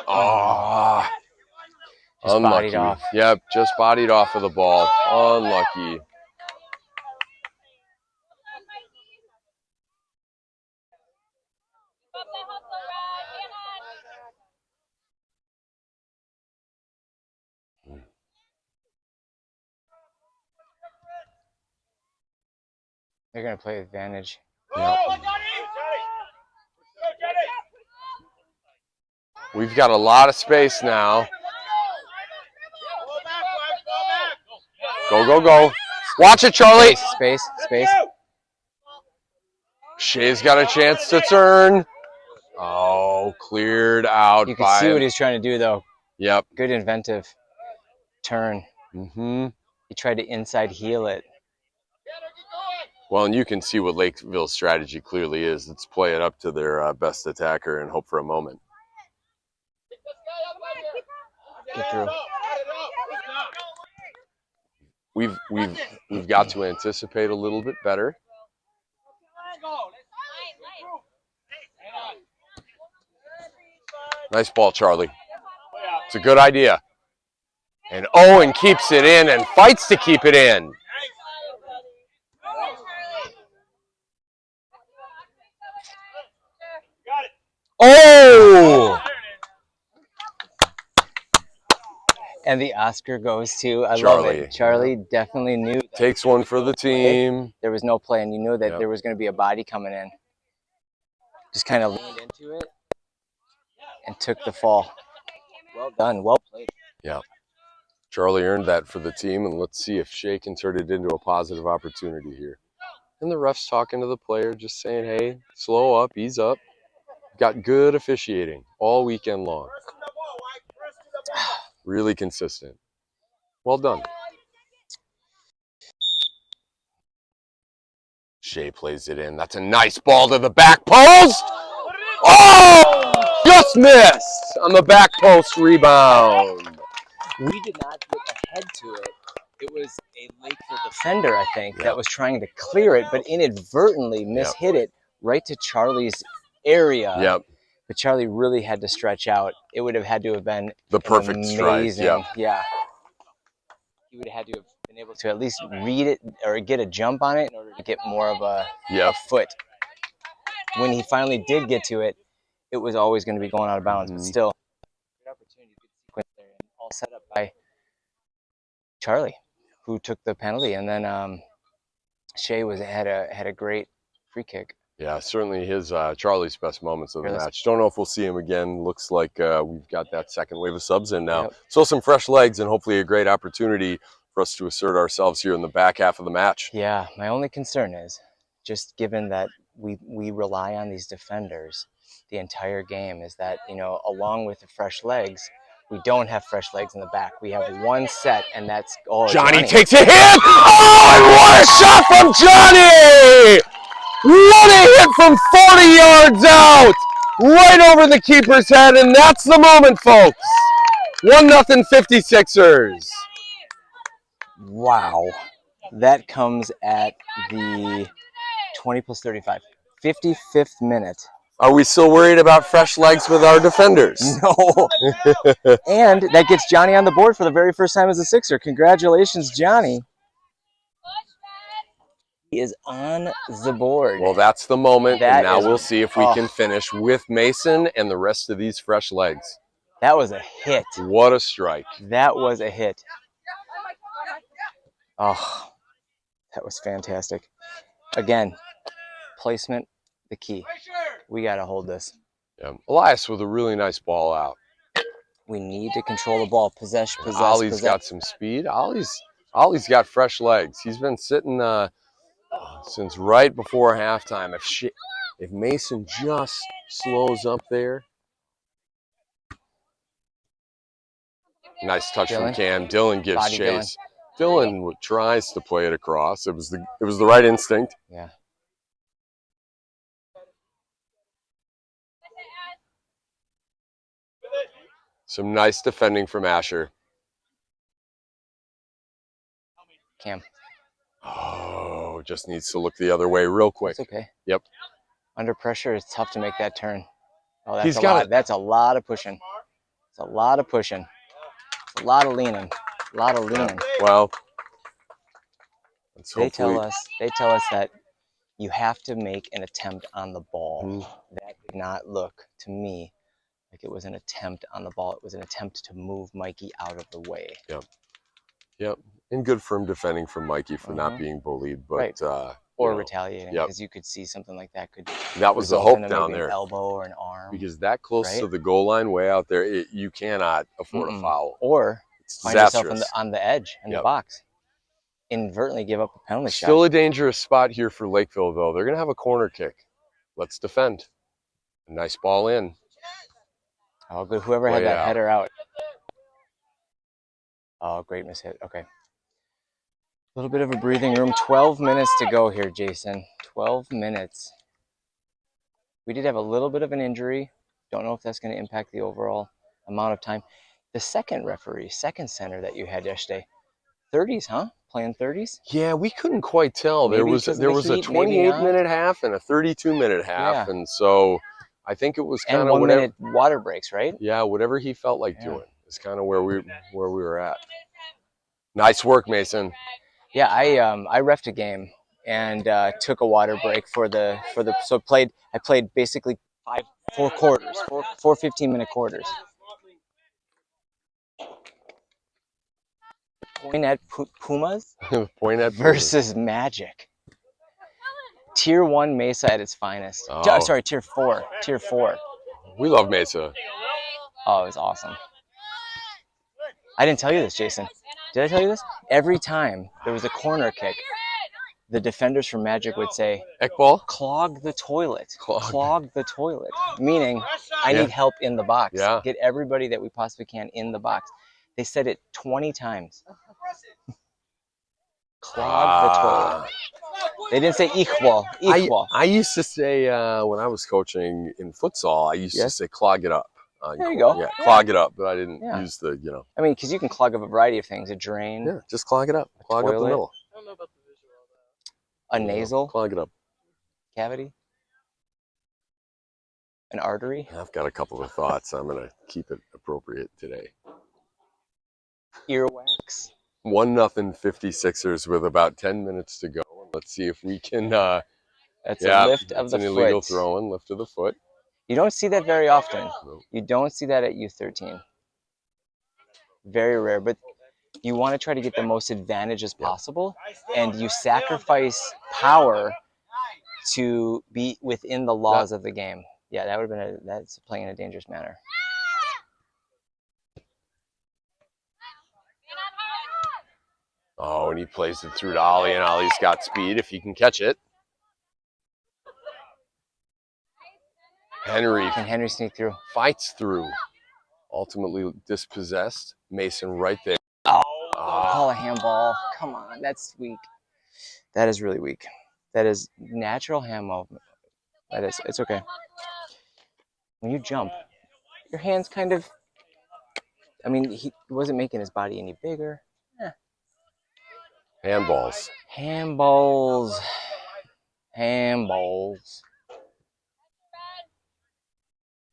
Oh, just unlucky. Bodied off. Yep, just bodied off of the ball. Unlucky. They're going to play advantage. Yep. We've got a lot of space now. Go, go, go. Watch it, Charlie. Space. Shea's got a chance to turn. Oh, cleared out. You can see what he's trying to do, though. Yep. Good inventive turn. Mm-hmm. He tried to inside heel it. Well, and you can see what Lakeville's strategy clearly is. It's play it up to their best attacker and hope for a moment. Get through. We've got to anticipate a little bit better. Nice ball, Charlie. It's a good idea. And Owen keeps it in and fights to keep it in. Oh! And the Oscar goes to, I Charlie. love it. Charlie definitely knew. That Takes one for the team. there was no play, and you knew that there was going to be a body coming in. Just kind of leaned into it and took the fall. Well done. Well played. Yeah. Charlie earned that for the team, and let's see if Shea can turn it into a positive opportunity here. And the ref's talking to the player, just saying, hey, slow up, ease up. Got good officiating all weekend long. Really consistent. Well done. Shea plays it in. That's a nice ball to the back post. Oh! Just missed on the back post rebound. We did not get ahead to it. It was a Lakeville defender, I think, that was trying to clear it, but inadvertently mishit it right to Charlie's area. Yep. But Charlie really had to stretch out. It would have had to have been the perfect strike. Yeah. He would have had to have been able to at least read it or get a jump on it in order to get more of a foot. When he finally did get to it, it was always going to be going out of bounds, but still, good opportunity, good sequence there, and all set up by Charlie, who took the penalty, and then Shea had a great free kick. Yeah, certainly his Charlie's best moments of the match. Don't know if we'll see him again. Looks like we've got that second wave of subs in now. So some fresh legs and hopefully a great opportunity for us to assert ourselves here in the back half of the match. Yeah, my only concern is just given that we rely on these defenders the entire game is that, you know, along with the fresh legs, we don't have fresh legs in the back. We have one set, and that's Johnny takes a hit. Oh, and what a shot from Johnny! What a hit from 40 yards out! Right over the keeper's head, and that's the moment, folks. 1-0 56ers. Wow. That comes at the 20 plus 35. 55th minute. Are we still worried about fresh legs with our defenders? No. And that gets Johnny on the board for the very first time as a Sixer. Congratulations, Johnny. He is on the board. Well, that's the moment, and now we'll see if we can finish with Mason and the rest of these fresh legs. That was a hit. What a strike. That was a hit. Oh, that was fantastic. Again, placement, the key. We got to hold this. Yeah. Elias with a really nice ball out. We need to control the ball. Possess. Ollie's got some speed. Ollie's got fresh legs. He's been sitting since right before halftime. If Mason just slows up there. Nice touch from Cam. Dylan gives chase. Dylan tries to play it across. It was the right instinct. Yeah. Some nice defending from Asher. Cam. Oh, just needs to look the other way real quick. It's okay. Yep. Under pressure, it's tough to make that turn. Oh, that's a lot. That's a lot of pushing. It's a lot of pushing. It's a lot of leaning. A lot of leaning. Well, they tell us that you have to make an attempt on the ball. That did not look to me like it was an attempt on the ball. It was an attempt to move Mikey out of the way. Yep. Yep. And good for him defending from Mikey for not being bullied, but or retaliating, because you could see something like that could. That was the hope down there. An elbow or an arm. Because that close to the goal line, way out there, you cannot afford a foul. Or it's find yourself on the edge in the box. Inadvertently give up a penalty shot. Still a dangerous spot here for Lakeville, though. They're going to have a corner kick. Let's defend. A nice ball in. Oh, good. Whoever had that header out. Oh, great miss hit. Okay. A little bit of a breathing room. 12 minutes to go here, Jason. 12 minutes. We did have a little bit of an injury. Don't know if that's going to impact the overall amount of time. The second center that you had yesterday. 30s, huh? Playing 30s? Yeah, we couldn't quite tell. There was a 28-minute half and a 32-minute half, and so I think it was kind of 1 minute water breaks, right? Yeah, whatever he felt like doing is kind of where we were at. Nice work, Mason. Yeah, I reffed a game and took a water break so I played basically four quarters, four 15-minute quarters. Poinet Pumas versus Magic. Tier 1 Mesa at its finest. Oh. Sorry, Tier 4. Tier 4. We love Mesa. Oh, it was awesome. I didn't tell you this, Jason. Did I tell you this? Every time there was a corner kick, the defenders from Magic would say, Ekbal? Clog the toilet. Clog the toilet. Meaning, I need help in the box. Yeah. Get everybody that we possibly can in the box. They said it 20 times. Clog the toilet. They didn't say equal. I used to say, when I was coaching in futsal, I used to say clog it up. There you go. Yeah, clog it up, but I didn't use the, I mean, because you can clog up a variety of things. A drain. Yeah, just clog it up. Clog up the middle. I don't know about the visual of that. A nasal clog it up. Cavity. An artery. I've got a couple of thoughts. I'm going to keep it appropriate today. Earwax. 1-0 56ers with about 10 minutes to go. Let's see if we can. That's a lift of the an foot. illegal throw-in, lift of the foot. You don't see that very often. No. You don't see that at U13. Very rare, but you want to try to get the most advantage as possible, and you sacrifice power to be within the laws of the game. Yeah, that would have been that's playing in a dangerous manner. Oh, and he plays it through to Ollie, and Ollie's got speed if he can catch it. Henry. Can Henry sneak through? Fights through. Ultimately dispossessed. Mason right there. Call a handball. Come on, that's weak. That is really weak. That is natural hand movement. That is, it's okay. When you jump, your hands kind of, I mean, he wasn't making his body any bigger. Handballs. Handballs. Handballs.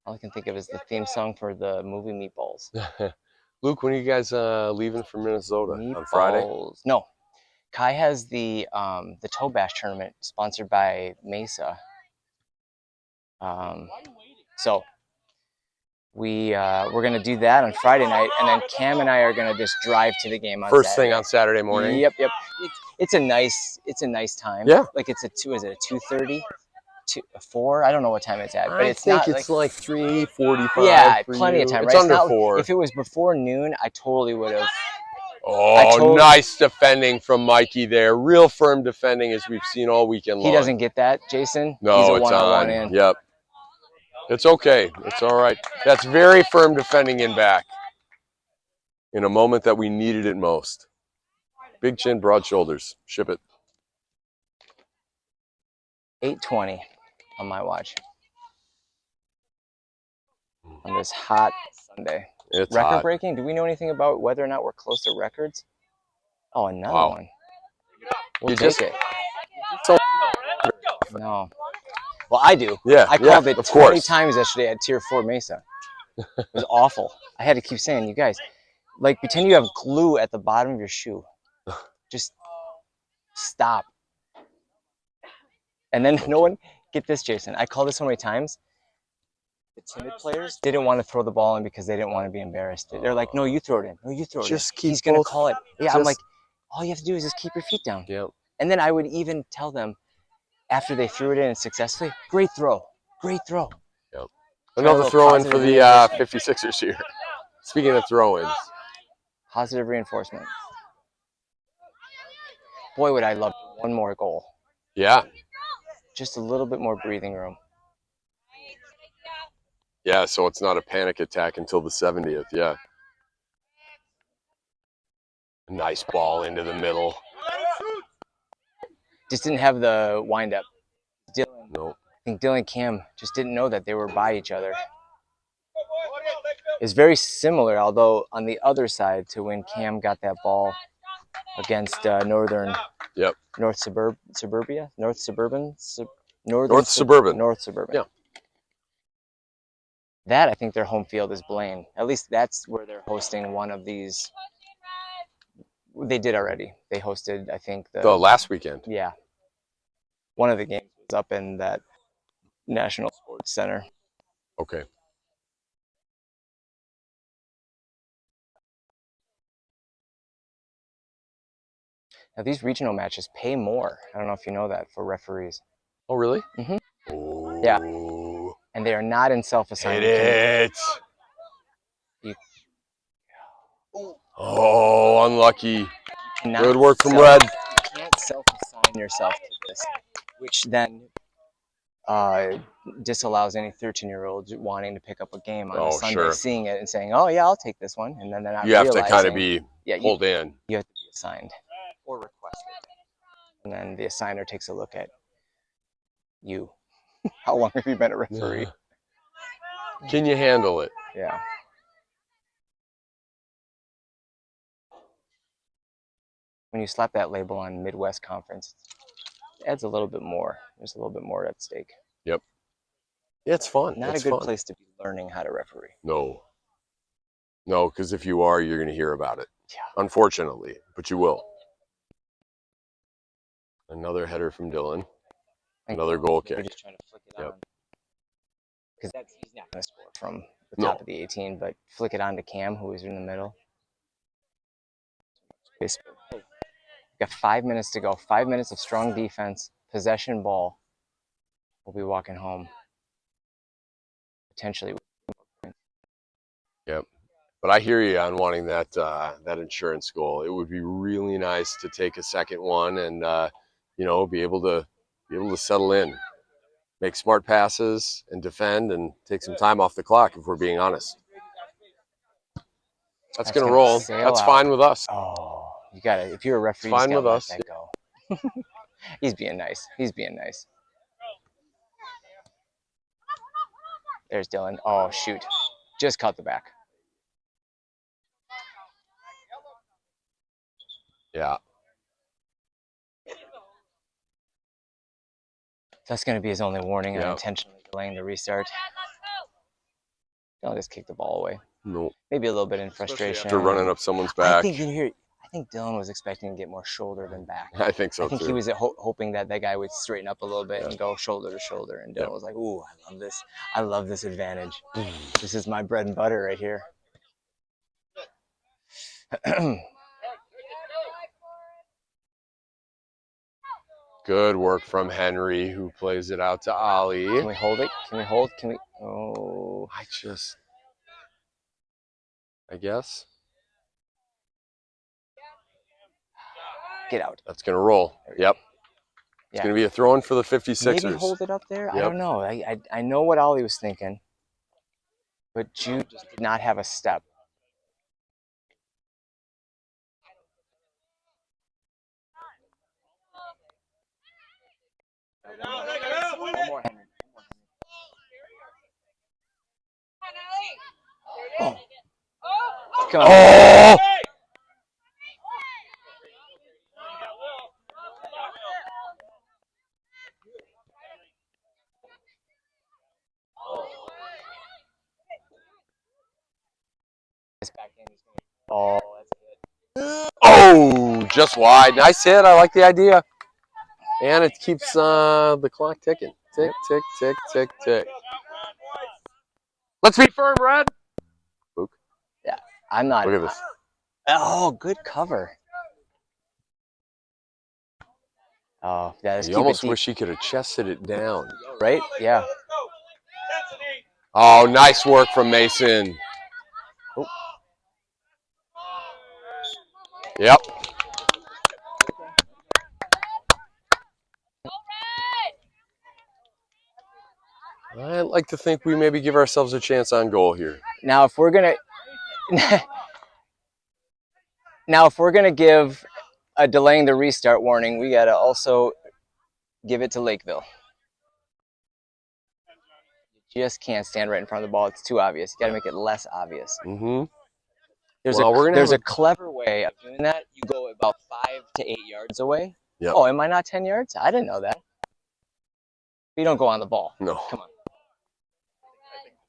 All I can think of is the theme song for the movie Meatballs. Luke, when are you guys leaving for Minnesota? Meatballs. On Friday? No. Kai has the toe bash tournament sponsored by Mesa. So we're gonna do that on Friday night, and then Cam and I are gonna just drive to the game on First Saturday. thing on Saturday morning. Yep. It's a nice time. Yeah. Like it's a 2:30, 4. I don't know what time it's at, but I it's think not it's like 3:45. Yeah, plenty of time. It's right? under not, 4. If it was before noon, I totally would have. Oh, nice defending from Mikey there. Real firm defending as we've seen all weekend long. He doesn't get that, Jason. No, he's a it's one-on-one on. in. Yep. It's okay. It's all right. That's very firm defending in back. In a moment that we needed it most. Big chin, broad shoulders. Ship it. 8:20 on my watch. On this hot Sunday. It's record hot. breaking? Do we know anything about whether or not we're close to records? Oh, another one. We'll take it. No. Well, I do. Yeah. I called it 20 course. times yesterday at Tier 4 Mesa. It was awful. I had to keep saying, you guys, like, pretend you have glue at the bottom of your shoe. Just stop. And then no one, get this, Jason. I called it so many times. The timid players didn't want to throw the ball in because they didn't want to be embarrassed. They're like, no, you throw it in. No, you throw it in. Just keep He's going to call it. Yeah, I'm like, all you have to do is just keep your feet down. Yep. And then I would even tell them, after they threw it in successfully, great throw. Great throw. Yep. Another throw-in for the 56ers here. Speaking of throw-ins. Positive reinforcement. Boy, would I love one more goal. Yeah. Just a little bit more breathing room. Yeah, so it's not a panic attack until the 70th. Yeah. Nice ball into the middle. Just didn't have the wind-up. Dylan, No. I think Dylan and Cam just didn't know that they were by each other. It's very similar, although on the other side to when Cam got that ball against North Suburbia. Yeah. That, I think their home field is Blaine. At least that's where they're hosting one of these. They did already. They hosted, I think, the last weekend. Yeah. One of the games was up in that National Sports Center. Okay. Now, these regional matches pay more. I don't know if you know that, for referees. Oh, really? Mm-hmm. Oh. Yeah. And they are not in self-assignment. Hit it. Oh, unlucky. Good work from Red. You can't self-assign yourself to this, which then disallows any 13-year-old wanting to pick up a game on a Sunday, seeing it and saying, oh, yeah, I'll take this one. And then they're not realizing. You have to kind of be pulled in. You have to be assigned or requested. And then the assigner takes a look at you. How long have you been a referee? Can you handle it? Yeah. When you slap that label on Midwest Conference, it adds a little bit more. There's a little bit more at stake. Yep. Yeah, it's fun. Not a good place to be learning how to referee. No. No, because if you are, you're going to hear about it. Yeah. Unfortunately, but you will. Another header from Dylan. Another goal kick. Just trying to flick it Yep. on. Because he's not going to score from the top of the 18, but flick it on to Cam, who is in the middle. We've got 5 minutes to go. 5 minutes of strong defense, possession ball. We'll be walking home. Potentially. Yep. But I hear you on wanting that that insurance goal. It would be really nice to take a second one and you know, be able to settle in, make smart passes, and defend, and take some time off the clock. If we're being honest, that's gonna roll. That's fine with us. Oh, you got it. If you're a referee, It's fine with us. That go. He's being nice. He's being nice. There's Dylan. Oh shoot, just caught the back. Yeah. That's going to be his only warning on intentionally delaying the restart. Don't just kick the ball away. No. Maybe a little bit in frustration. After running up someone's back. I think Dylan was expecting to get more shoulder than back. I think so too. I think he was hoping that guy would straighten up a little bit and go shoulder to shoulder. And Dylan was like, "Ooh, I love this. I love this advantage. This is my bread and butter right here." Good work from Henry, who plays it out to Ali. Can we hold it? Can we hold? Can we? Oh. I guess. Get out. That's going to roll. Yep. It's going to be a throw-in for the 56ers. Maybe hold it up there? Yep. I don't know. I know what Ollie was thinking. But Jude just did not have a step. One more, Henry. Oh. Come on. Oh! Oh, that's good. Oh, just wide. Nice hit. I like the idea. And it keeps the clock ticking. Tick, tick, tick, tick, tick. Let's be firm, Red. Luke. Yeah, I'm not. Look at this. Oh, good cover. Oh, yeah. You almost wish he could have chested it down. Right? Yeah. Oh, nice work from Mason. Oh. Yep. I'd like to think we maybe give ourselves a chance on goal here. Now, if we're gonna give a delaying the restart warning, we gotta also give it to Lakeville. You just can't stand right in front of the ball. It's too obvious. You gotta make it less obvious. Mm-hmm. There's a clever way of doing that. You go about 5 to 8 yards away. Yep. Oh, am I not 10 yards? I didn't know that. You don't go on the ball. No. Come on.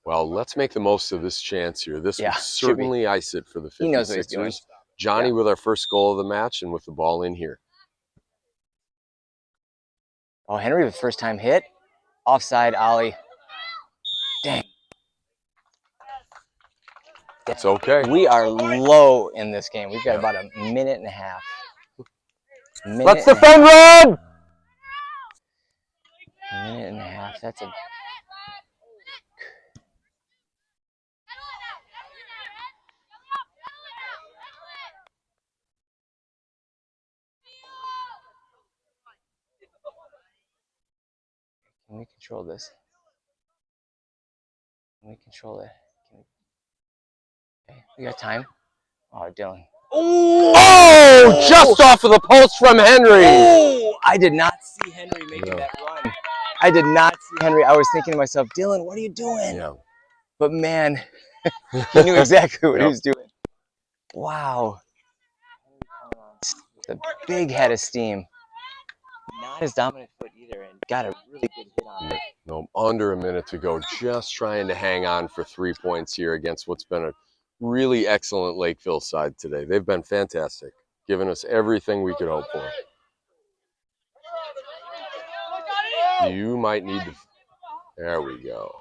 Well, let's make the most of this chance here. This will certainly ice it for the 56ers. He knows what he's doing. Johnny with our first goal of the match and with the ball in here. Oh, Henry with first time hit. Offside, Ollie. Dang. That's okay. We are low in this game. We've got about a minute and a half. Let's defend, Red! A minute and a half. That's a... Can we control this? Can we control it? Okay, we got time. Oh, Dylan. Oh, just off of the post from Henry. Oh, I did not see Henry making that run. I did not see Henry. I was thinking to myself, Dylan, what are you doing? Yeah. But man, he knew exactly what he was doing. Wow. The big head of steam. Not his dominant foot either, and got a really good hit on it. No, under a minute to go. Just trying to hang on for 3 points here against what's been a really excellent Lakeville side today. They've been fantastic, giving us everything we could hope for. You might need to. There we go.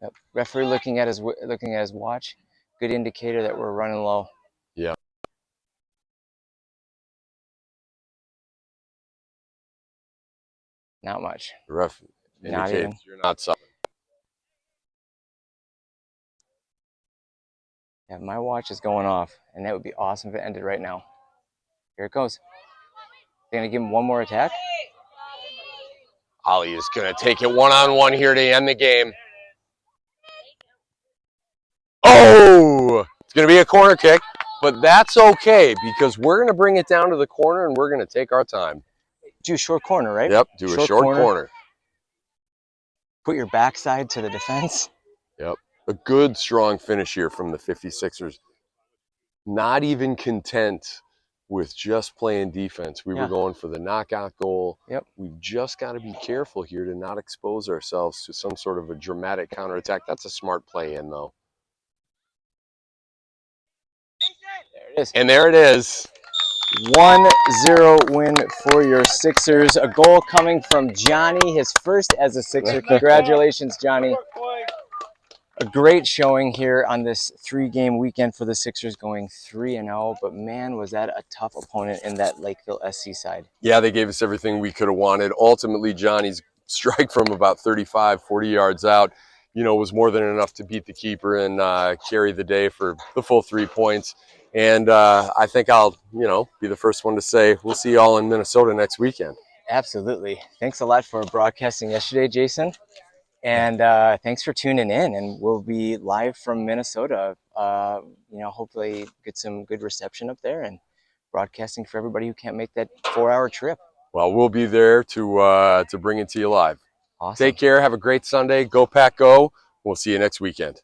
Yep. Referee looking at his watch. Good indicator that we're running low. Yeah. Not much. The ref Not indicates even. you're not subbing. Yeah, my watch is going off, and that would be awesome if it ended right now. Here it goes. They're gonna give him one more attack. Ollie is going to take it one-on-one here to end the game. Oh! It's going to be a corner kick, but that's okay because we're going to bring it down to the corner and we're going to take our time. Do a short corner, right? Yep, do a short corner. Put your backside to the defense. Yep, a good, strong finish here from the 56ers. Not even content with just playing defense. We were going for the knockout goal. Yep. We've just got to be careful here to not expose ourselves to some sort of a dramatic counterattack. That's a smart play in, though. There it is. And there it is. 1-0 win for your Sixers. A goal coming from Johnny, his first as a Sixer. Congratulations, Johnny. A great showing here on this 3-game weekend for the Sixers, going 3-0. But man, was that a tough opponent in that Lakeville SC side. Yeah, they gave us everything we could have wanted. Ultimately, Johnny's strike from about 35, 40 yards out, was more than enough to beat the keeper and carry the day for the full 3 points. And I think I'll, be the first one to say we'll see you all in Minnesota next weekend. Absolutely. Thanks a lot for broadcasting yesterday, Jason. And thanks for tuning in. And we'll be live from Minnesota. Hopefully get some good reception up there and broadcasting for everybody who can't make that 4-hour trip. Well, we'll be there to bring it to you live. Awesome. Take care. Have a great Sunday. Go Pack Go. We'll see you next weekend.